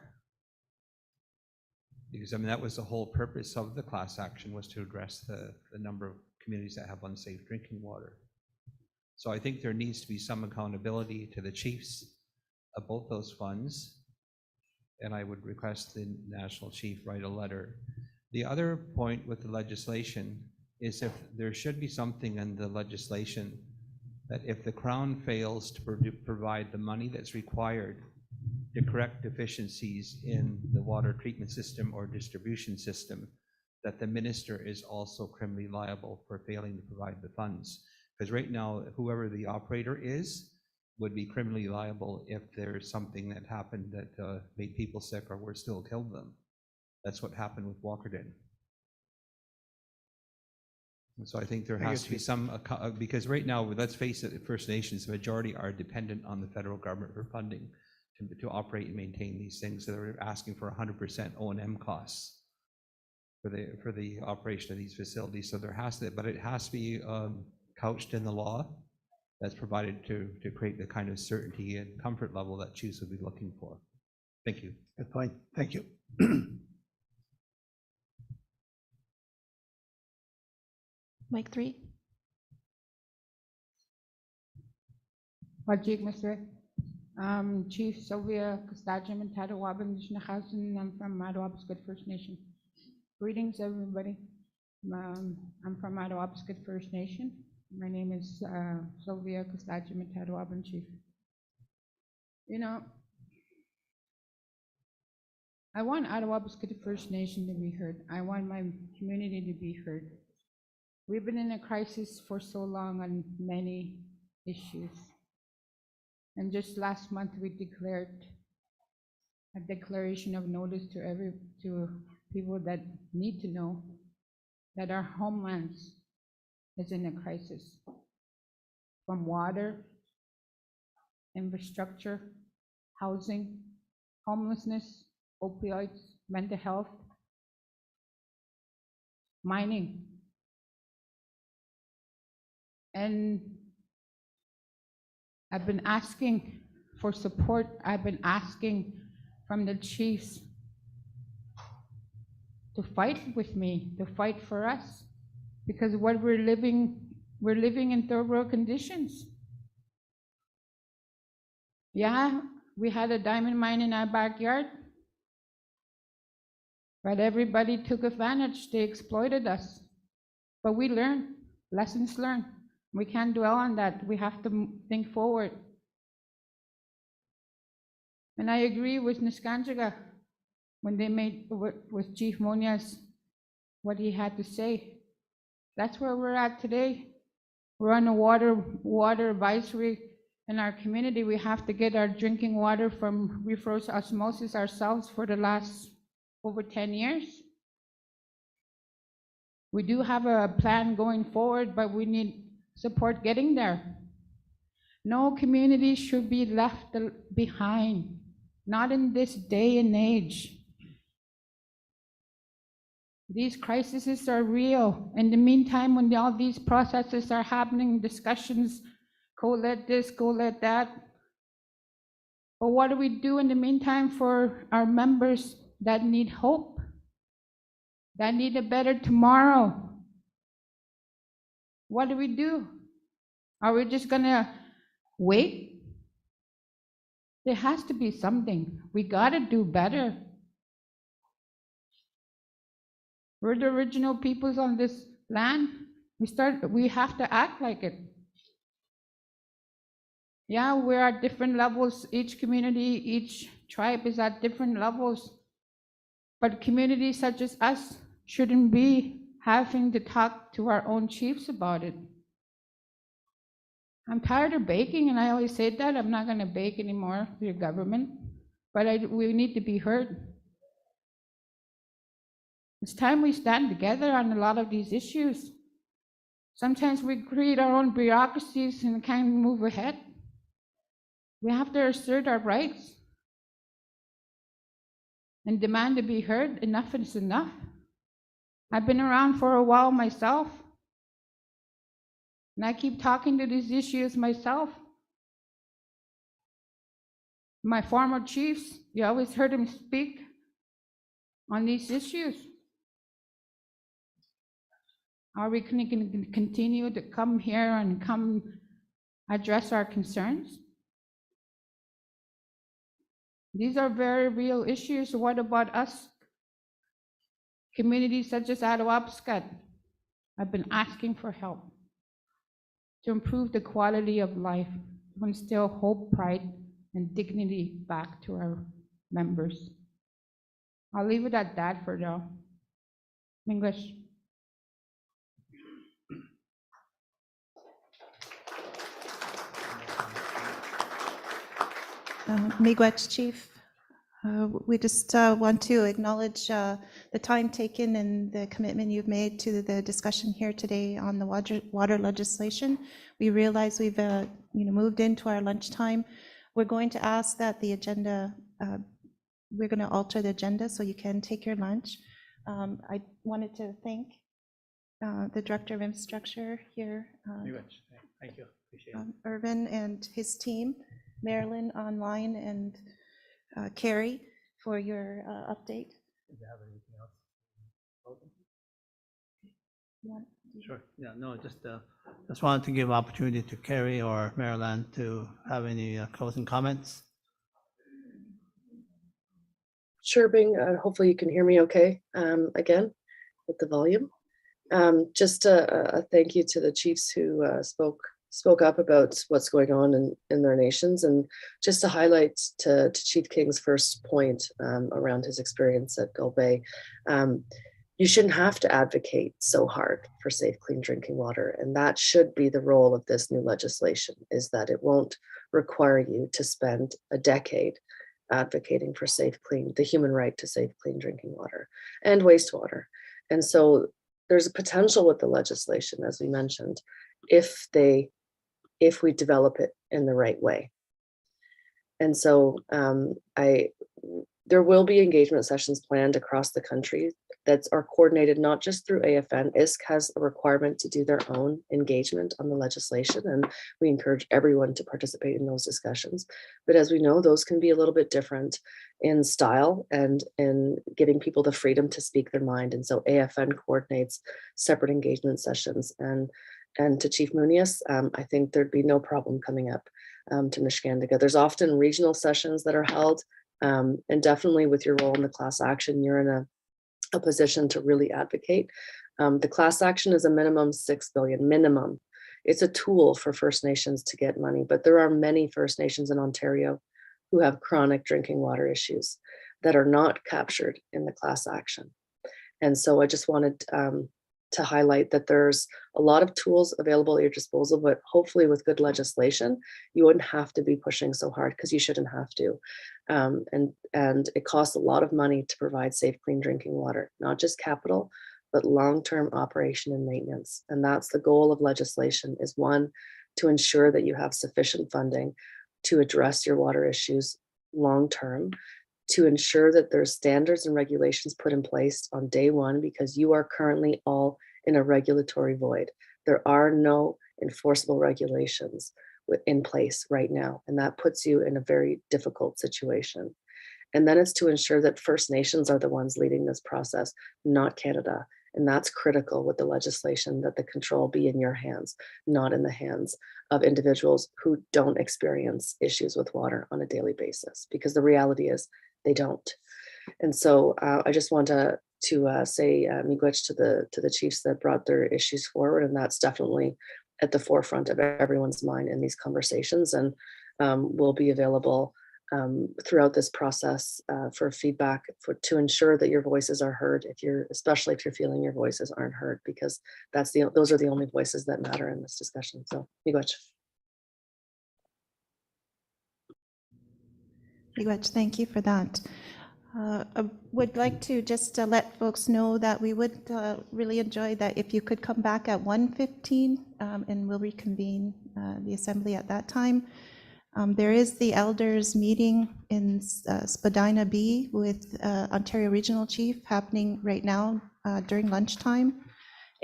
Because I mean, that was the whole purpose of the class action, was to address the number of communities that have unsafe drinking water. So I think there needs to be some accountability to the chiefs of both those funds, and I would request the National Chief write a letter. The other point with the legislation is if there should be something in the legislation that if the Crown fails to provide the money that's required to correct deficiencies in the water treatment system or distribution system, that the minister is also criminally liable for failing to provide the funds. Because right now, whoever the operator is would be criminally liable if there's something that happened that made people sick or worse still killed them. That's what happened with Walkerton. And so I think there has to be some, because right now, let's face it, First Nations, the majority are dependent on the federal government for funding to operate and maintain these things. So they're asking for 100% O&M costs for the operation of these facilities. So there has to, but it has to be couched in the law that's provided to create the kind of certainty and comfort level that chiefs would be looking for. Thank you. Good point. Thank you. Mic 3. Wajik Mr. Chief Sylvia Kostadjim and Tatawaban Nishnahausen. I'm from Madawapiskat First Nation. Greetings, everybody. I'm from Madawapiskat First Nation. My name is Sylvia Kostadjim and Tatawaban Chief. You know, I want Madawapiskat First Nation to be heard. I want my community to be heard. We've been in a crisis for so long on many issues. And just last month, we declared a declaration of notice to people that need to know that our homelands is in a crisis. From water, infrastructure, housing, homelessness, opioids, mental health, mining. And I've been asking for support. I've been asking from the chiefs to fight with me, to fight for us, because what we're living in third world conditions. Yeah, we had a diamond mine in our backyard, but everybody took advantage. They exploited us. But we learned, lessons learned. We can't dwell on that. We have to think forward. And I agree with Niskanjaga when they made with Chief Munoz what he had to say. That's where we're at today. We're on a water advisory in our community. We have to get our drinking water from reverse osmosis ourselves for the last over 10 years. We do have a plan going forward, but we need support getting there. No community should be left behind, not in this day and age. These crises are real. In the meantime, when all these processes are happening, discussions, go let this, go let that. But what do we do in the meantime for our members that need hope, that need a better tomorrow? What do we do? Are we just gonna wait? There has to be something. We gotta do better. We're the original peoples on this land. We have to act like it. Yeah, we're at different levels. Each community, each tribe is at different levels. But communities such as us shouldn't be having to talk to our own chiefs about it. I'm tired of begging, and I always say that. I'm not going to beg anymore for your government, but we need to be heard. It's time we stand together on a lot of these issues. Sometimes we create our own bureaucracies and can't move ahead. We have to assert our rights and demand to be heard. Enough is enough. I've been around for a while myself, and I keep talking to these issues myself. My former chiefs, you always heard them speak on these issues. Are we going to continue to come here and come address our concerns? These are very real issues. What about us? Communities such as Attawapiskat have been asking for help to improve the quality of life, to instill hope, pride, and dignity back to our members. I'll leave it at that for now. English. Miigwech Chief, we just want to acknowledge the time taken and the commitment you've made to the discussion here today on the water legislation. We realize we've moved into our lunchtime. We're going to ask that the agenda, we're going to alter the agenda so you can take your lunch. I wanted to thank the Director of Infrastructure here. Thank you. Appreciate it. Irvin and his team, Marilyn online, and Carrie for your update. Do you have anything else? You want- Sure. Yeah, no, just wanted to give opportunity to Carrie or Marilyn to have any closing comments. Sure, Bing, hopefully you can hear me okay, again, with the volume. Just a thank you to the chiefs who spoke up about what's going on in their nations, and just to highlight to Chief King's first point around his experience at Gull Bay. You shouldn't have to advocate so hard for safe, clean drinking water, and that should be the role of this new legislation, is that it won't require you to spend a decade advocating for safe, clean, the human right to safe, clean drinking water and wastewater. And so there's a potential with the legislation, as we mentioned, if we develop it in the right way. And so there will be engagement sessions planned across the country that are coordinated not just through AFN. ISC has a requirement to do their own engagement on the legislation, and we encourage everyone to participate in those discussions. But as we know, those can be a little bit different in style and in giving people the freedom to speak their mind. And so AFN coordinates separate engagement sessions. And to Chief Muniz, I think there'd be no problem coming up to Niskandiga. There's often regional sessions that are held, and definitely with your role in the class action, you're in a position to really advocate. The class action is a minimum 6 billion, minimum. It's a tool for First Nations to get money, but there are many First Nations in Ontario who have chronic drinking water issues that are not captured in the class action. And so I just wanted to highlight that there's a lot of tools available at your disposal, but hopefully with good legislation, you wouldn't have to be pushing so hard, because you shouldn't have to. And it costs a lot of money to provide safe, clean drinking water, not just capital, but long-term operation and maintenance. And that's the goal of legislation, is one, to ensure that you have sufficient funding to address your water issues long-term, to ensure that there's standards and regulations put in place on day one, because you are currently all in a regulatory void. There are no enforceable regulations in place right now, and that puts you in a very difficult situation. And then it's to ensure that First Nations are the ones leading this process, not Canada. And that's critical with the legislation, that the control be in your hands, not in the hands of individuals who don't experience issues with water on a daily basis, because the reality is they don't. And so I just want to say miigwech to the chiefs that brought their issues forward, and that's definitely at the forefront of everyone's mind in these conversations, and will be available throughout this process for feedback, to ensure that your voices are heard, especially if you're feeling your voices aren't heard, because those are the only voices that matter in this discussion. So miigwech. Miigwech, thank you for that. I would like to just let folks know that we would really enjoy that if you could come back at 1:15, and we'll reconvene the assembly at that time. There is the elders meeting in Spadina B with Ontario Regional Chief happening right now during lunchtime.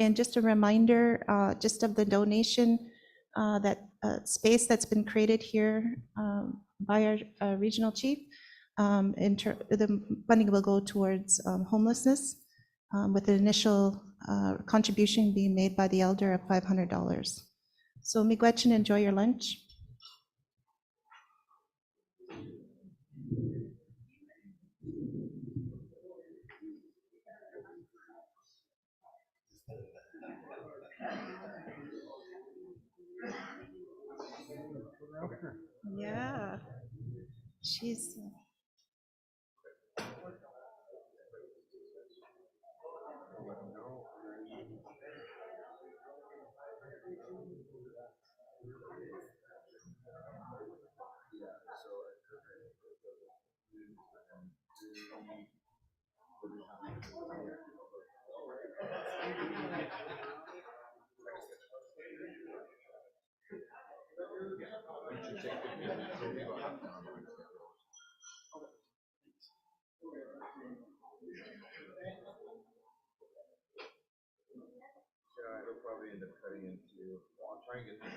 And just a reminder, just of the donation, that space that's been created here by our regional chief. The funding will go towards homelessness, with the initial contribution being made by the elder of $500. So miigwech and enjoy your lunch. Yeah, she's. we end up cutting into, well, I'll try and get this.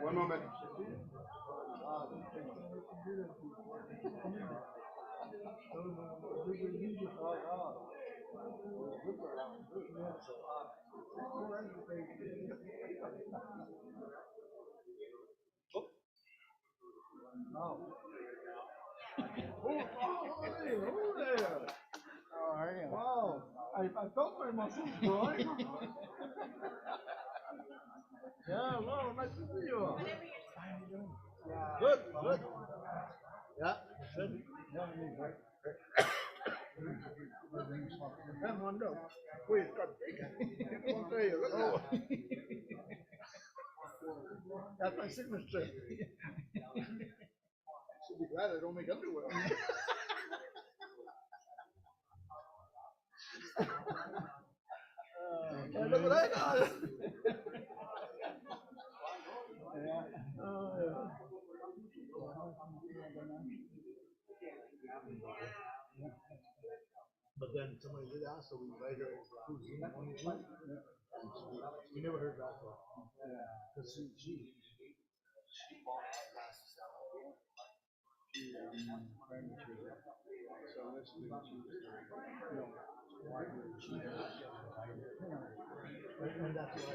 One moment. Wow, I felt my muscles growing. Yeah, wow, nice to see you. Good, good. Yeah, good. Yeah, I'm on the wait, got big. I'll tell you, look at that. That's my signature. Should be glad I don't make underwear. Look what I got. Oh, yeah. But then somebody did ask, so we invited her. We never heard back from her. Cause she bought my glasses. So let's do and that's why,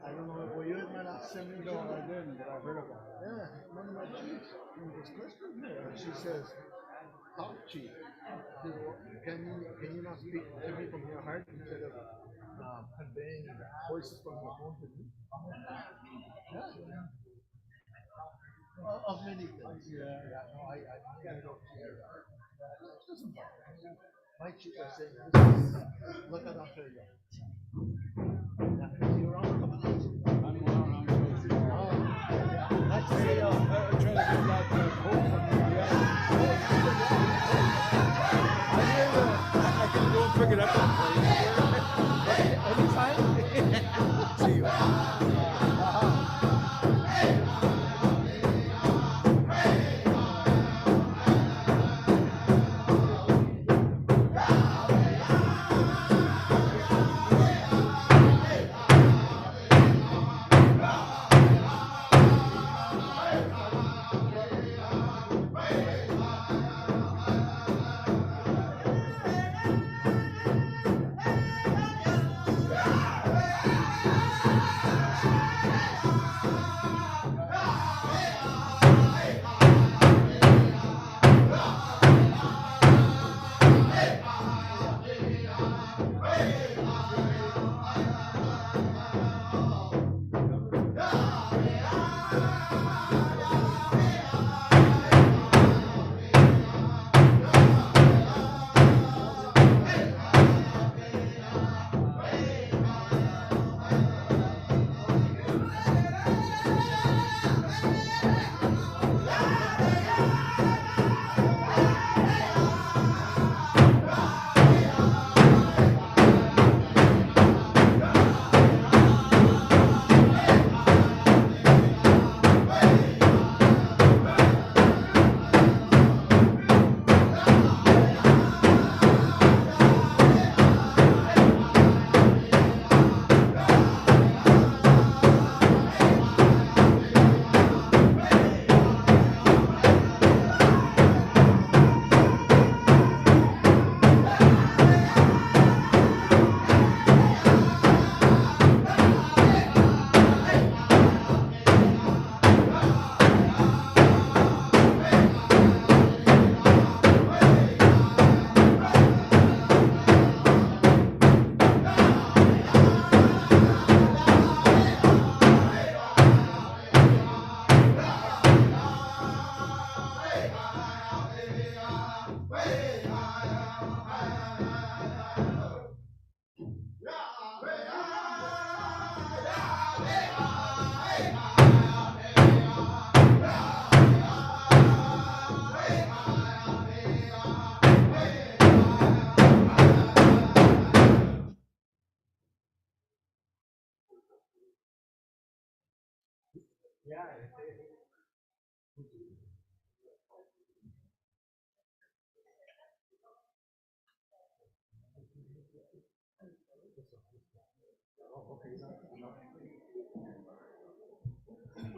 I don't know, were you in my last seminar? No, I didn't, but I heard about it. Yeah, one of my chiefs, he was Christian, and she says, talk chief. She says, well, can you not speak to me from your heart instead of conveying voices from your phone to me? Yeah. Of many things. Yeah, no, I gotta go. My chief was saying, look at Ontario. You're on a couple of days. Nice to see you. I'm trying to get that quote from you. I can go and pick it up anytime. See you.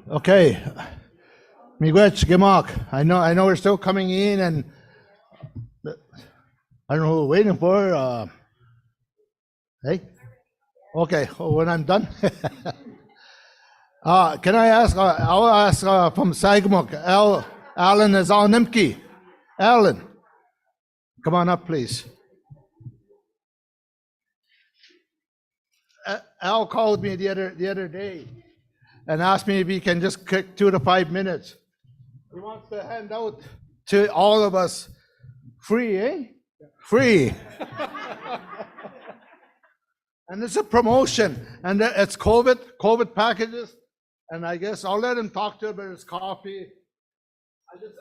Okay. Miigwech, Gemak. I know we're still coming in and I don't know who we're waiting for. Hey? Okay, when I'm done. Can I ask, I'll ask from Sagamok, Alan is on Nimki. Alan, come on up, please. Al called me the other day and asked me if he can just kick 2 to 5 minutes. He wants to hand out to all of us free, eh? Free. And it's a promotion, and it's COVID packages, and I guess I'll let him talk to about his coffee.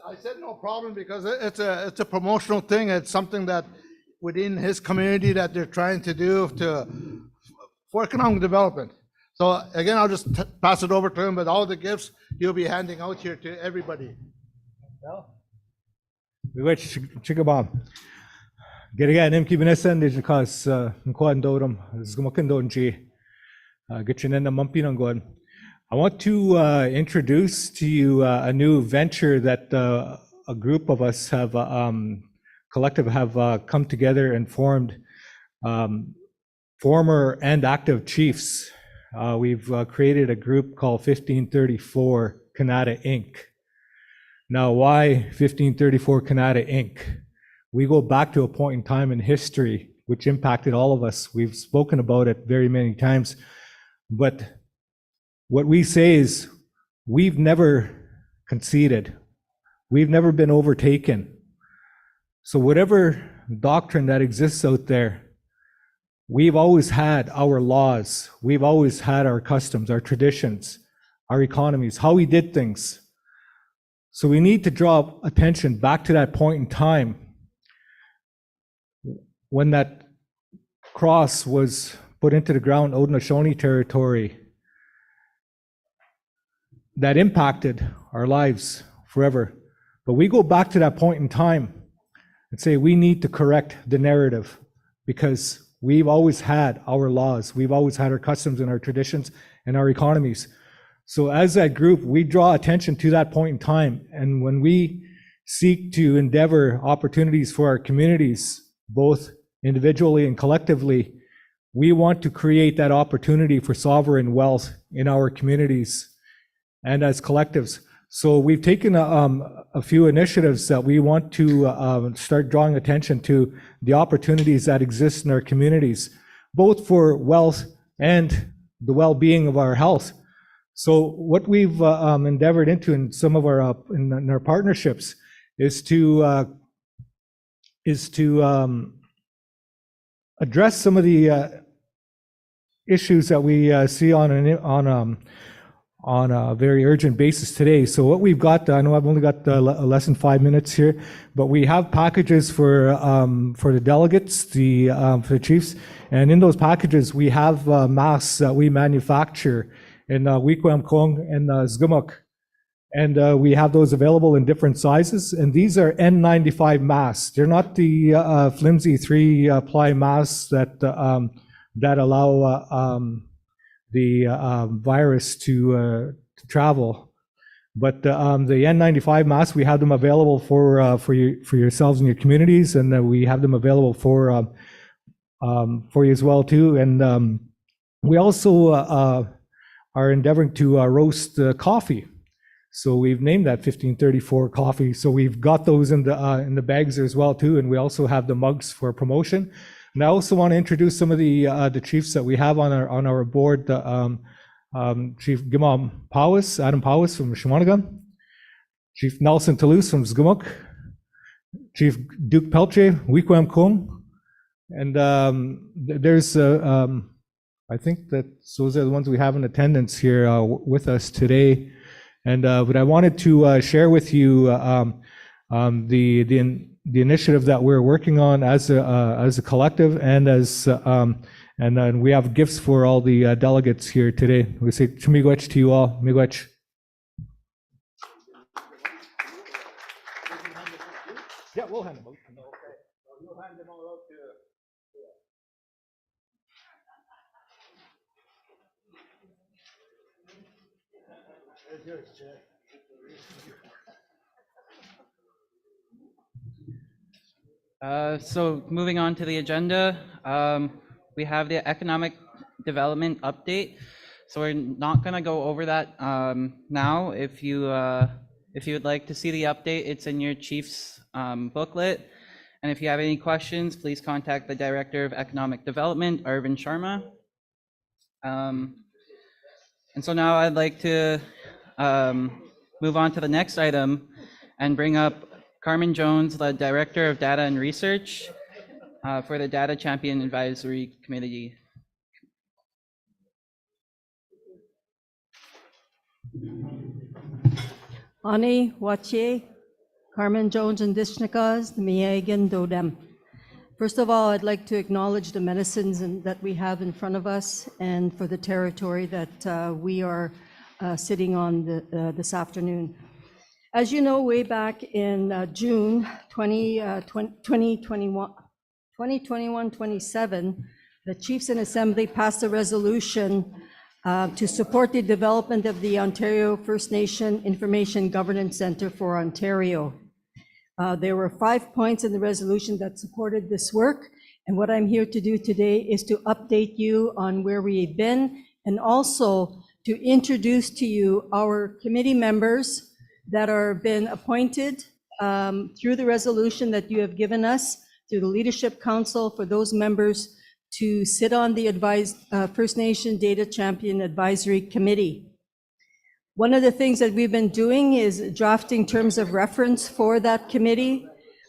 I said no problem because it's a promotional thing. It's something that within his community that they're trying to do for economic development. So again, I'll just pass it over to him, but all the gifts he'll be handing out here to everybody. Miigwech, Chicabam. Geriga Nimki Benesan, Dijakas, Nkwan Dorum, Zgumakan Donji, Gitchinenda Mumpinangon. I want to introduce to you a new venture that a group of us have, collective have come together and formed. Former and active chiefs. We've created a group called 1534 Canada Inc. Now, why 1534 Canada Inc.? We go back to a point in time in history which impacted all of us. We've spoken about it very many times, but what we say is we've never conceded. We've never been overtaken. So whatever doctrine that exists out there, we've always had our laws. We've always had our customs, our traditions, our economies, how we did things. So we need to draw attention back to that point in time when that cross was put into the ground, Haudenosaunee territory, that impacted our lives forever. But we go back to that point in time and say we need to correct the narrative because we've always had our laws, we've always had our customs and our traditions and our economies. So as that group, we draw attention to that point in time. And when we seek to endeavor opportunities for our communities, both individually and collectively, we want to create that opportunity for sovereign wealth in our communities and as collectives. So we've taken a few initiatives that we want to start drawing attention to the opportunities that exist in our communities, both for wealth and the well-being of our health. So what we've endeavored into in some of our in our partnerships is to address some of the issues that we see on a very urgent basis today. So what we've got, I know I've only got less than 5 minutes here, but we have packages for the delegates, for the chiefs, and in those packages we have masks that we manufacture in Wikwemkong and Zgumuk, and we have those available in different sizes. And these are N95 masks. They're not the flimsy 3-ply masks that allow the virus to travel. But the N95 masks, we have them available for yourselves and your communities, and we have them available for you as well too. And we also are endeavoring to roast coffee. So we've named that 1534 coffee. So we've got those in the bags as well too, and we also have the mugs for promotion. And I also want to introduce some of the chiefs that we have on our board. Chief Gimam Powis, Adam Powis from Shawanagan, Chief Nelson Toulouse from Zgumuk, Chief Duke Pelche, Wikwemkong, and there's I think that those are the ones we have in attendance here with us today. And but I wanted to share with you the initiative that we're working on as a collective and and we have gifts for all the delegates here today. We say miigwech to you all. Miigwech. Yeah, we'll hand them out. It's yours, Chair. So moving on to the agenda, we have the economic development update. So we're not going to go over that now. If you would like to see the update, it's in your chief's booklet. And if you have any questions, please contact the Director of Economic Development, Arvind Sharma. And so now I'd like to move on to the next item and bring up Carmen Jones, the Director of Data and Research for the Data Champion Advisory Committee. Ani Wache, Carmen Jones and Dishnikas, Miyagan Dodem. First of all, I'd like to acknowledge the medicines that we have in front of us and for the territory that we are sitting on this afternoon. As you know, way back in June 2021-27, the Chiefs in Assembly passed a resolution to support the development of the Ontario First Nation Information Governance Center for Ontario. There were 5 points in the resolution that supported this work, and what I'm here to do today is to update you on where we've been and also to introduce to you our committee members that are been appointed through the resolution that you have given us through the Leadership Council for those members to sit on the First Nation Data Champion Advisory Committee. One of the things that we've been doing is drafting terms of reference for that committee.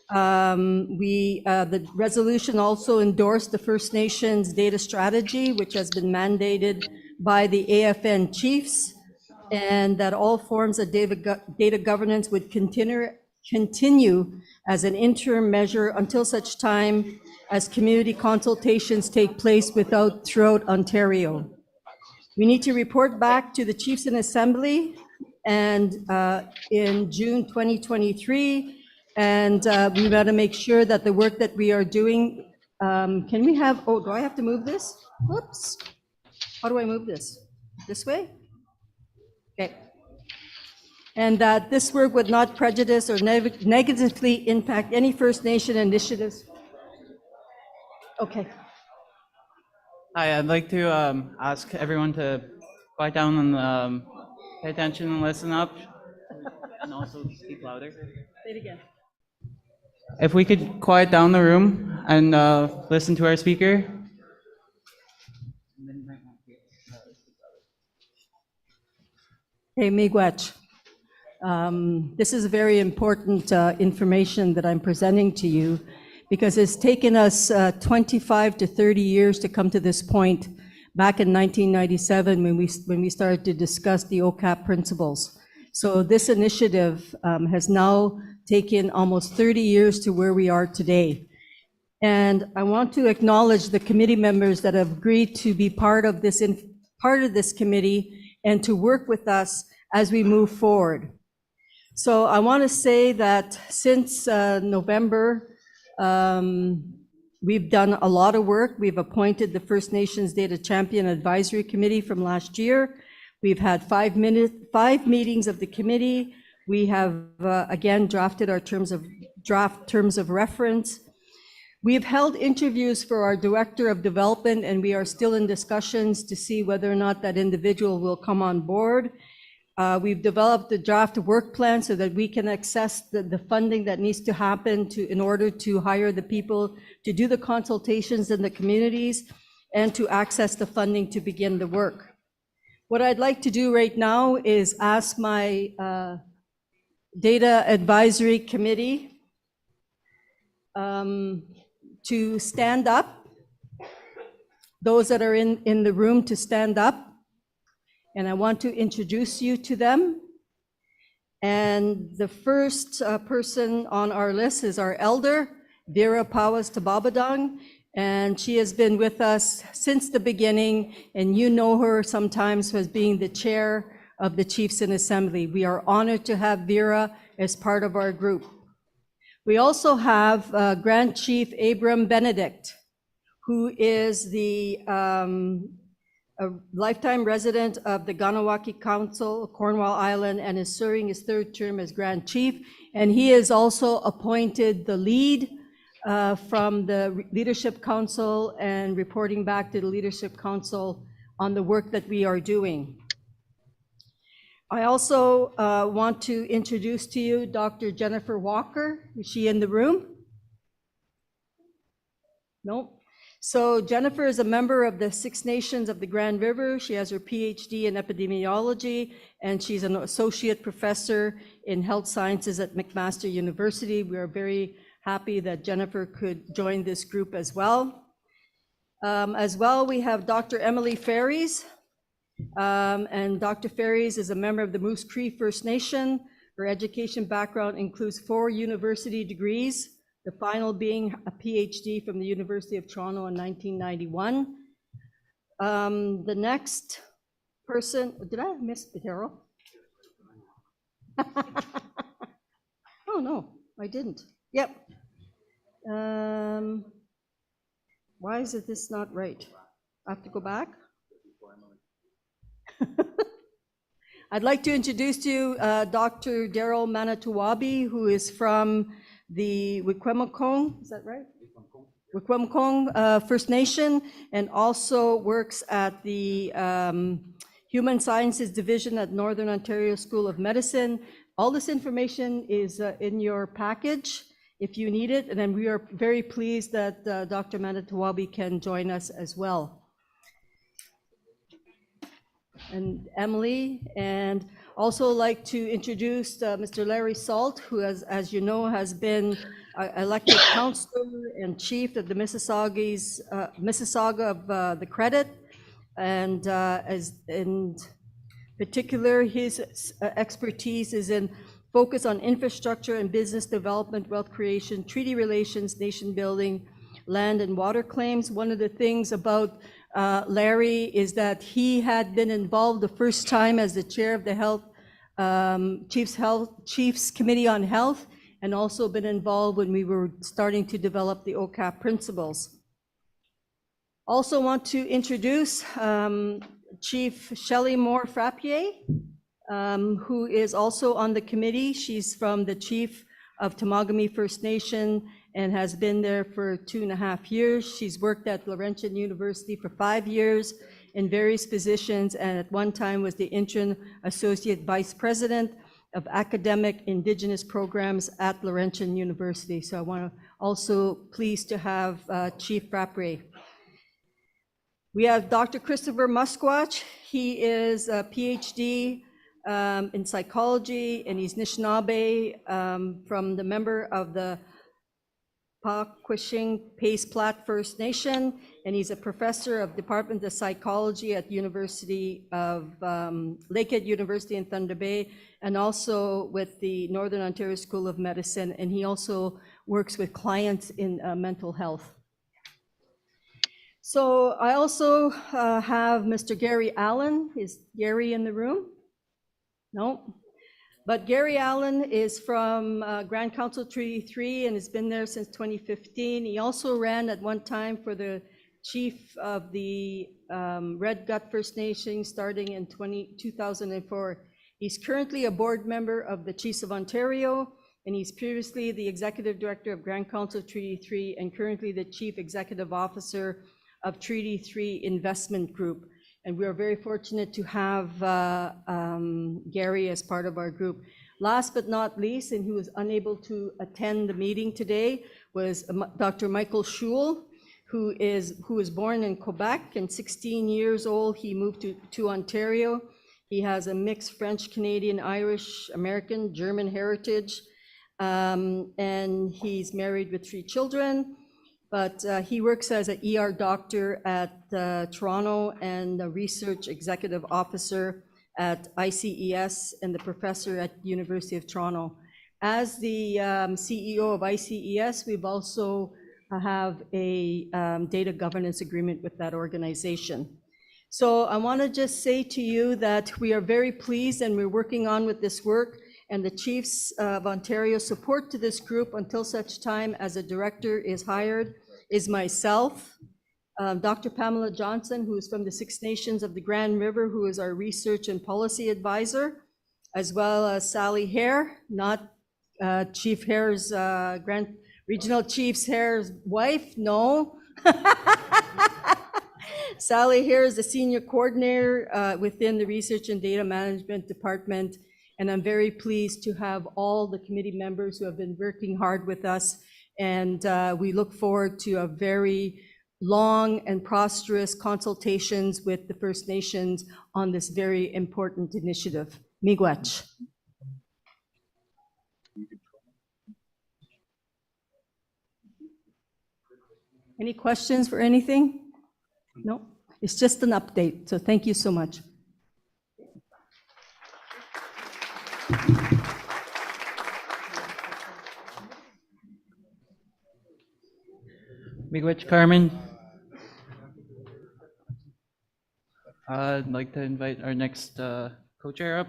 The resolution also endorsed the First Nations data strategy, which has been mandated by the AFN chiefs, and that all forms of data governance would continue as an interim measure until such time as community consultations take place throughout Ontario. We need to report back to the Chiefs in Assembly and in June 2023, and we got to make sure that the work that we are doing, can we have, oh, do I have to move this? Whoops. How do I move this? This way? Okay. And that this work would not prejudice or negatively impact any First Nation initiatives. Okay. Hi, I'd like to ask everyone to quiet down and pay attention and listen up, and also speak louder. Say it again. If we could quiet down the room and listen to our speaker. Hey, Miigwech. This is very important information that I'm presenting to you because it's taken us 25 to 30 years to come to this point back in 1997 when we started to discuss the OCAP principles. So this initiative has now taken almost 30 years to where we are today. And I want to acknowledge the committee members that have agreed to be part of this committee and to work with us as we move forward. So I want to say that since November, we've done a lot of work. We've appointed the First Nations Data Champion Advisory Committee from last year. We've had 5 meetings of the committee. We have, again, drafted our terms of reference. We've held interviews for our Director of Development, and we are still in discussions to see whether or not that individual will come on board. We've developed the draft work plan so that we can access the funding that needs to happen in order to hire the people to do the consultations in the communities and to access the funding to begin the work. What I'd like to do right now is ask my Data Advisory Committee to stand up. Those that are in the room to stand up. And I want to introduce you to them. And the first person on our list is our elder, Vera Pawas Tababadong, and she has been with us since the beginning, and you know her sometimes as being the chair of the Chiefs in Assembly. We are honored to have Vera as part of our group. We also have Grand Chief Abram Benedict, who is the a lifetime resident of the Ganawaki Council, Cornwall Island, and is serving his third term as Grand Chief. And he is also appointed the lead from the Leadership Council and reporting back to the Leadership Council on the work that we are doing. I also want to introduce to you Dr. Jennifer Walker. Is she in the room? Nope. So Jennifer is a member of the Six Nations of the Grand River. She has her PhD in epidemiology, and she's an associate professor in health sciences at McMaster University. We are very happy that Jennifer could join this group as well. We have Dr. Emily Ferries. And Dr. Ferries is a member of the Moose Cree First Nation. Her education background includes 4 university degrees, the final being a PhD from the University of Toronto in 1991. The next person, did I miss Pitero? Oh, no, I didn't. Yep. Why is this not right? I have to go back? I'd like to introduce to you Dr. Daryl Manitowabi, who is from the Wikwemikong, is that right? Wikwemikong First Nation, and also works at the Human Sciences Division at Northern Ontario School of Medicine. All this information is in your package if you need it, and then we are very pleased that Dr. Manitowabi can join us as well. And Emily, and also like to introduce Mr. Larry Salt, who has, as you know, has been elected councillor and chief of the Mississauga of the Credit, and as in particular, his expertise is in focus on infrastructure and business development, wealth creation, treaty relations, nation building, land and water claims. One of the things about Larry is that he had been involved the first time as the chair of the Chiefs Committee on Health, and also been involved when we were starting to develop the OCAP principles. Also want to introduce Chief Shelley Moore Frappier, who is also on the committee. She's from the chief of Temagami First Nation and has been there for 2.5 years. She's worked at Laurentian University for 5 years in various positions, and at one time was the interim associate vice president of academic Indigenous programs at Laurentian University. So I want to also pleased to have Chief Frappier. We have Dr. Christopher Musquatch. He is a PhD in psychology, and he's Anishinaabe from the member of the Paquishing Pace Plat First Nation, and he's a professor of Department of Psychology at University of Lakehead University in Thunder Bay, and also with the Northern Ontario School of Medicine, and he also works with clients in mental health. So I also have Mr. Gary Allen. Is Gary in the room? No. But Gary Allen is from Grand Council Treaty 3 and has been there since 2015. He also ran at one time for the chief of the Red Gut First Nation starting in 2004. He's currently a board member of the Chiefs of Ontario, and he's previously the executive director of Grand Council Treaty 3 and currently the chief executive officer of Treaty 3 Investment Group. And we are very fortunate to have Gary as part of our group. Last but not least, and who was unable to attend the meeting today, was Dr. Michael Schul, who was born in Quebec, and 16 years old, he moved to Ontario. He has a mixed French, Canadian, Irish, American, German heritage, and he's married with 3 children. But he works as an ER doctor at Toronto and a research executive officer at ICES and the professor at University of Toronto. As the CEO of ICES, we've also have a data governance agreement with that organization. So I want to just say to you that we are very pleased and we're working on with this work, and the Chiefs of Ontario support to this group until such time as a director is hired is myself, Dr. Pamela Johnson, who is from the Six Nations of the Grand River, who is our research and policy advisor, as well as Sally Hare, not Chief Hare's, Regional Chief's Hare's wife, no. Sally Hare is the senior coordinator within the Research and Data Management Department, and I'm very pleased to have all the committee members who have been working hard with us, and we look forward to a very long and prosperous consultations with the First Nations on this very important initiative. Miigwech. Any questions for anything? No, it's just an update, so thank you so much. Miigwech Carmen. I'd like to invite our next co-chair up.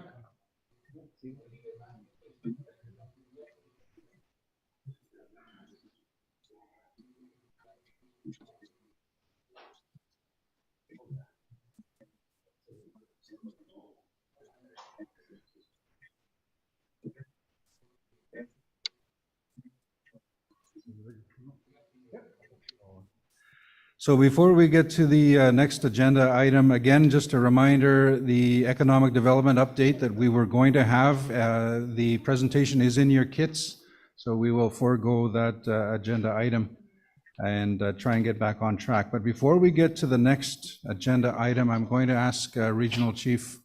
So before we get to the next agenda item, again, just a reminder, the economic development update that we were going to have, the presentation is in your kits, so we will forego that agenda item and try and get back on track. But before we get to the next agenda item, I'm going to ask Regional Chief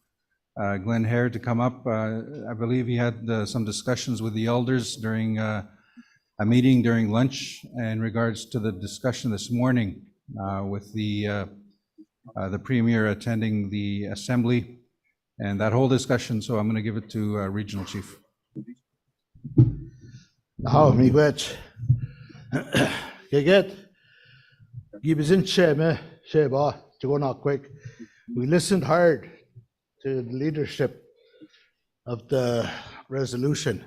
Glenn Hare to come up. I believe he had some discussions with the elders during a meeting during lunch in regards to the discussion this morning with the Premier attending the Assembly and that whole discussion. So I'm going to give it to Regional Chief. Oh, miigwech. Get Gibson Sheba, Sheba, to go not quick. We listened hard to the leadership of the resolution.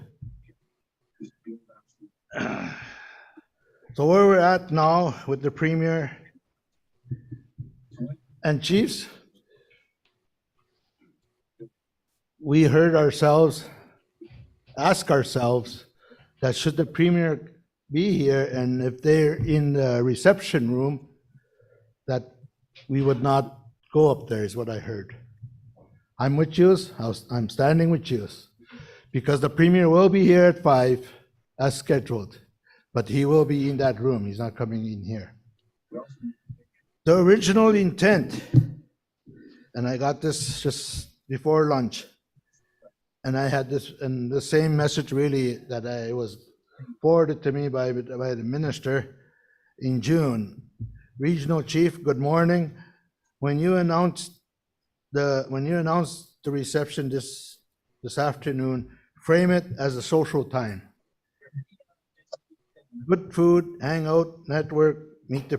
So where we're at now with the Premier and Chiefs, we heard ourselves ask ourselves that should the Premier be here, and if they're in the reception room, that we would not go up there, is what I heard. I'm with you, I'm standing with you, because the Premier will be here at 5 as scheduled, but he will be in that room, he's not coming in here. The original intent, and I got this just before lunch, and I had this, and the same message really that I was forwarded to me by the minister in June. Regional Chief, good morning. When you announced the reception this afternoon, frame it as a social time. Good food, hang out, network, meet the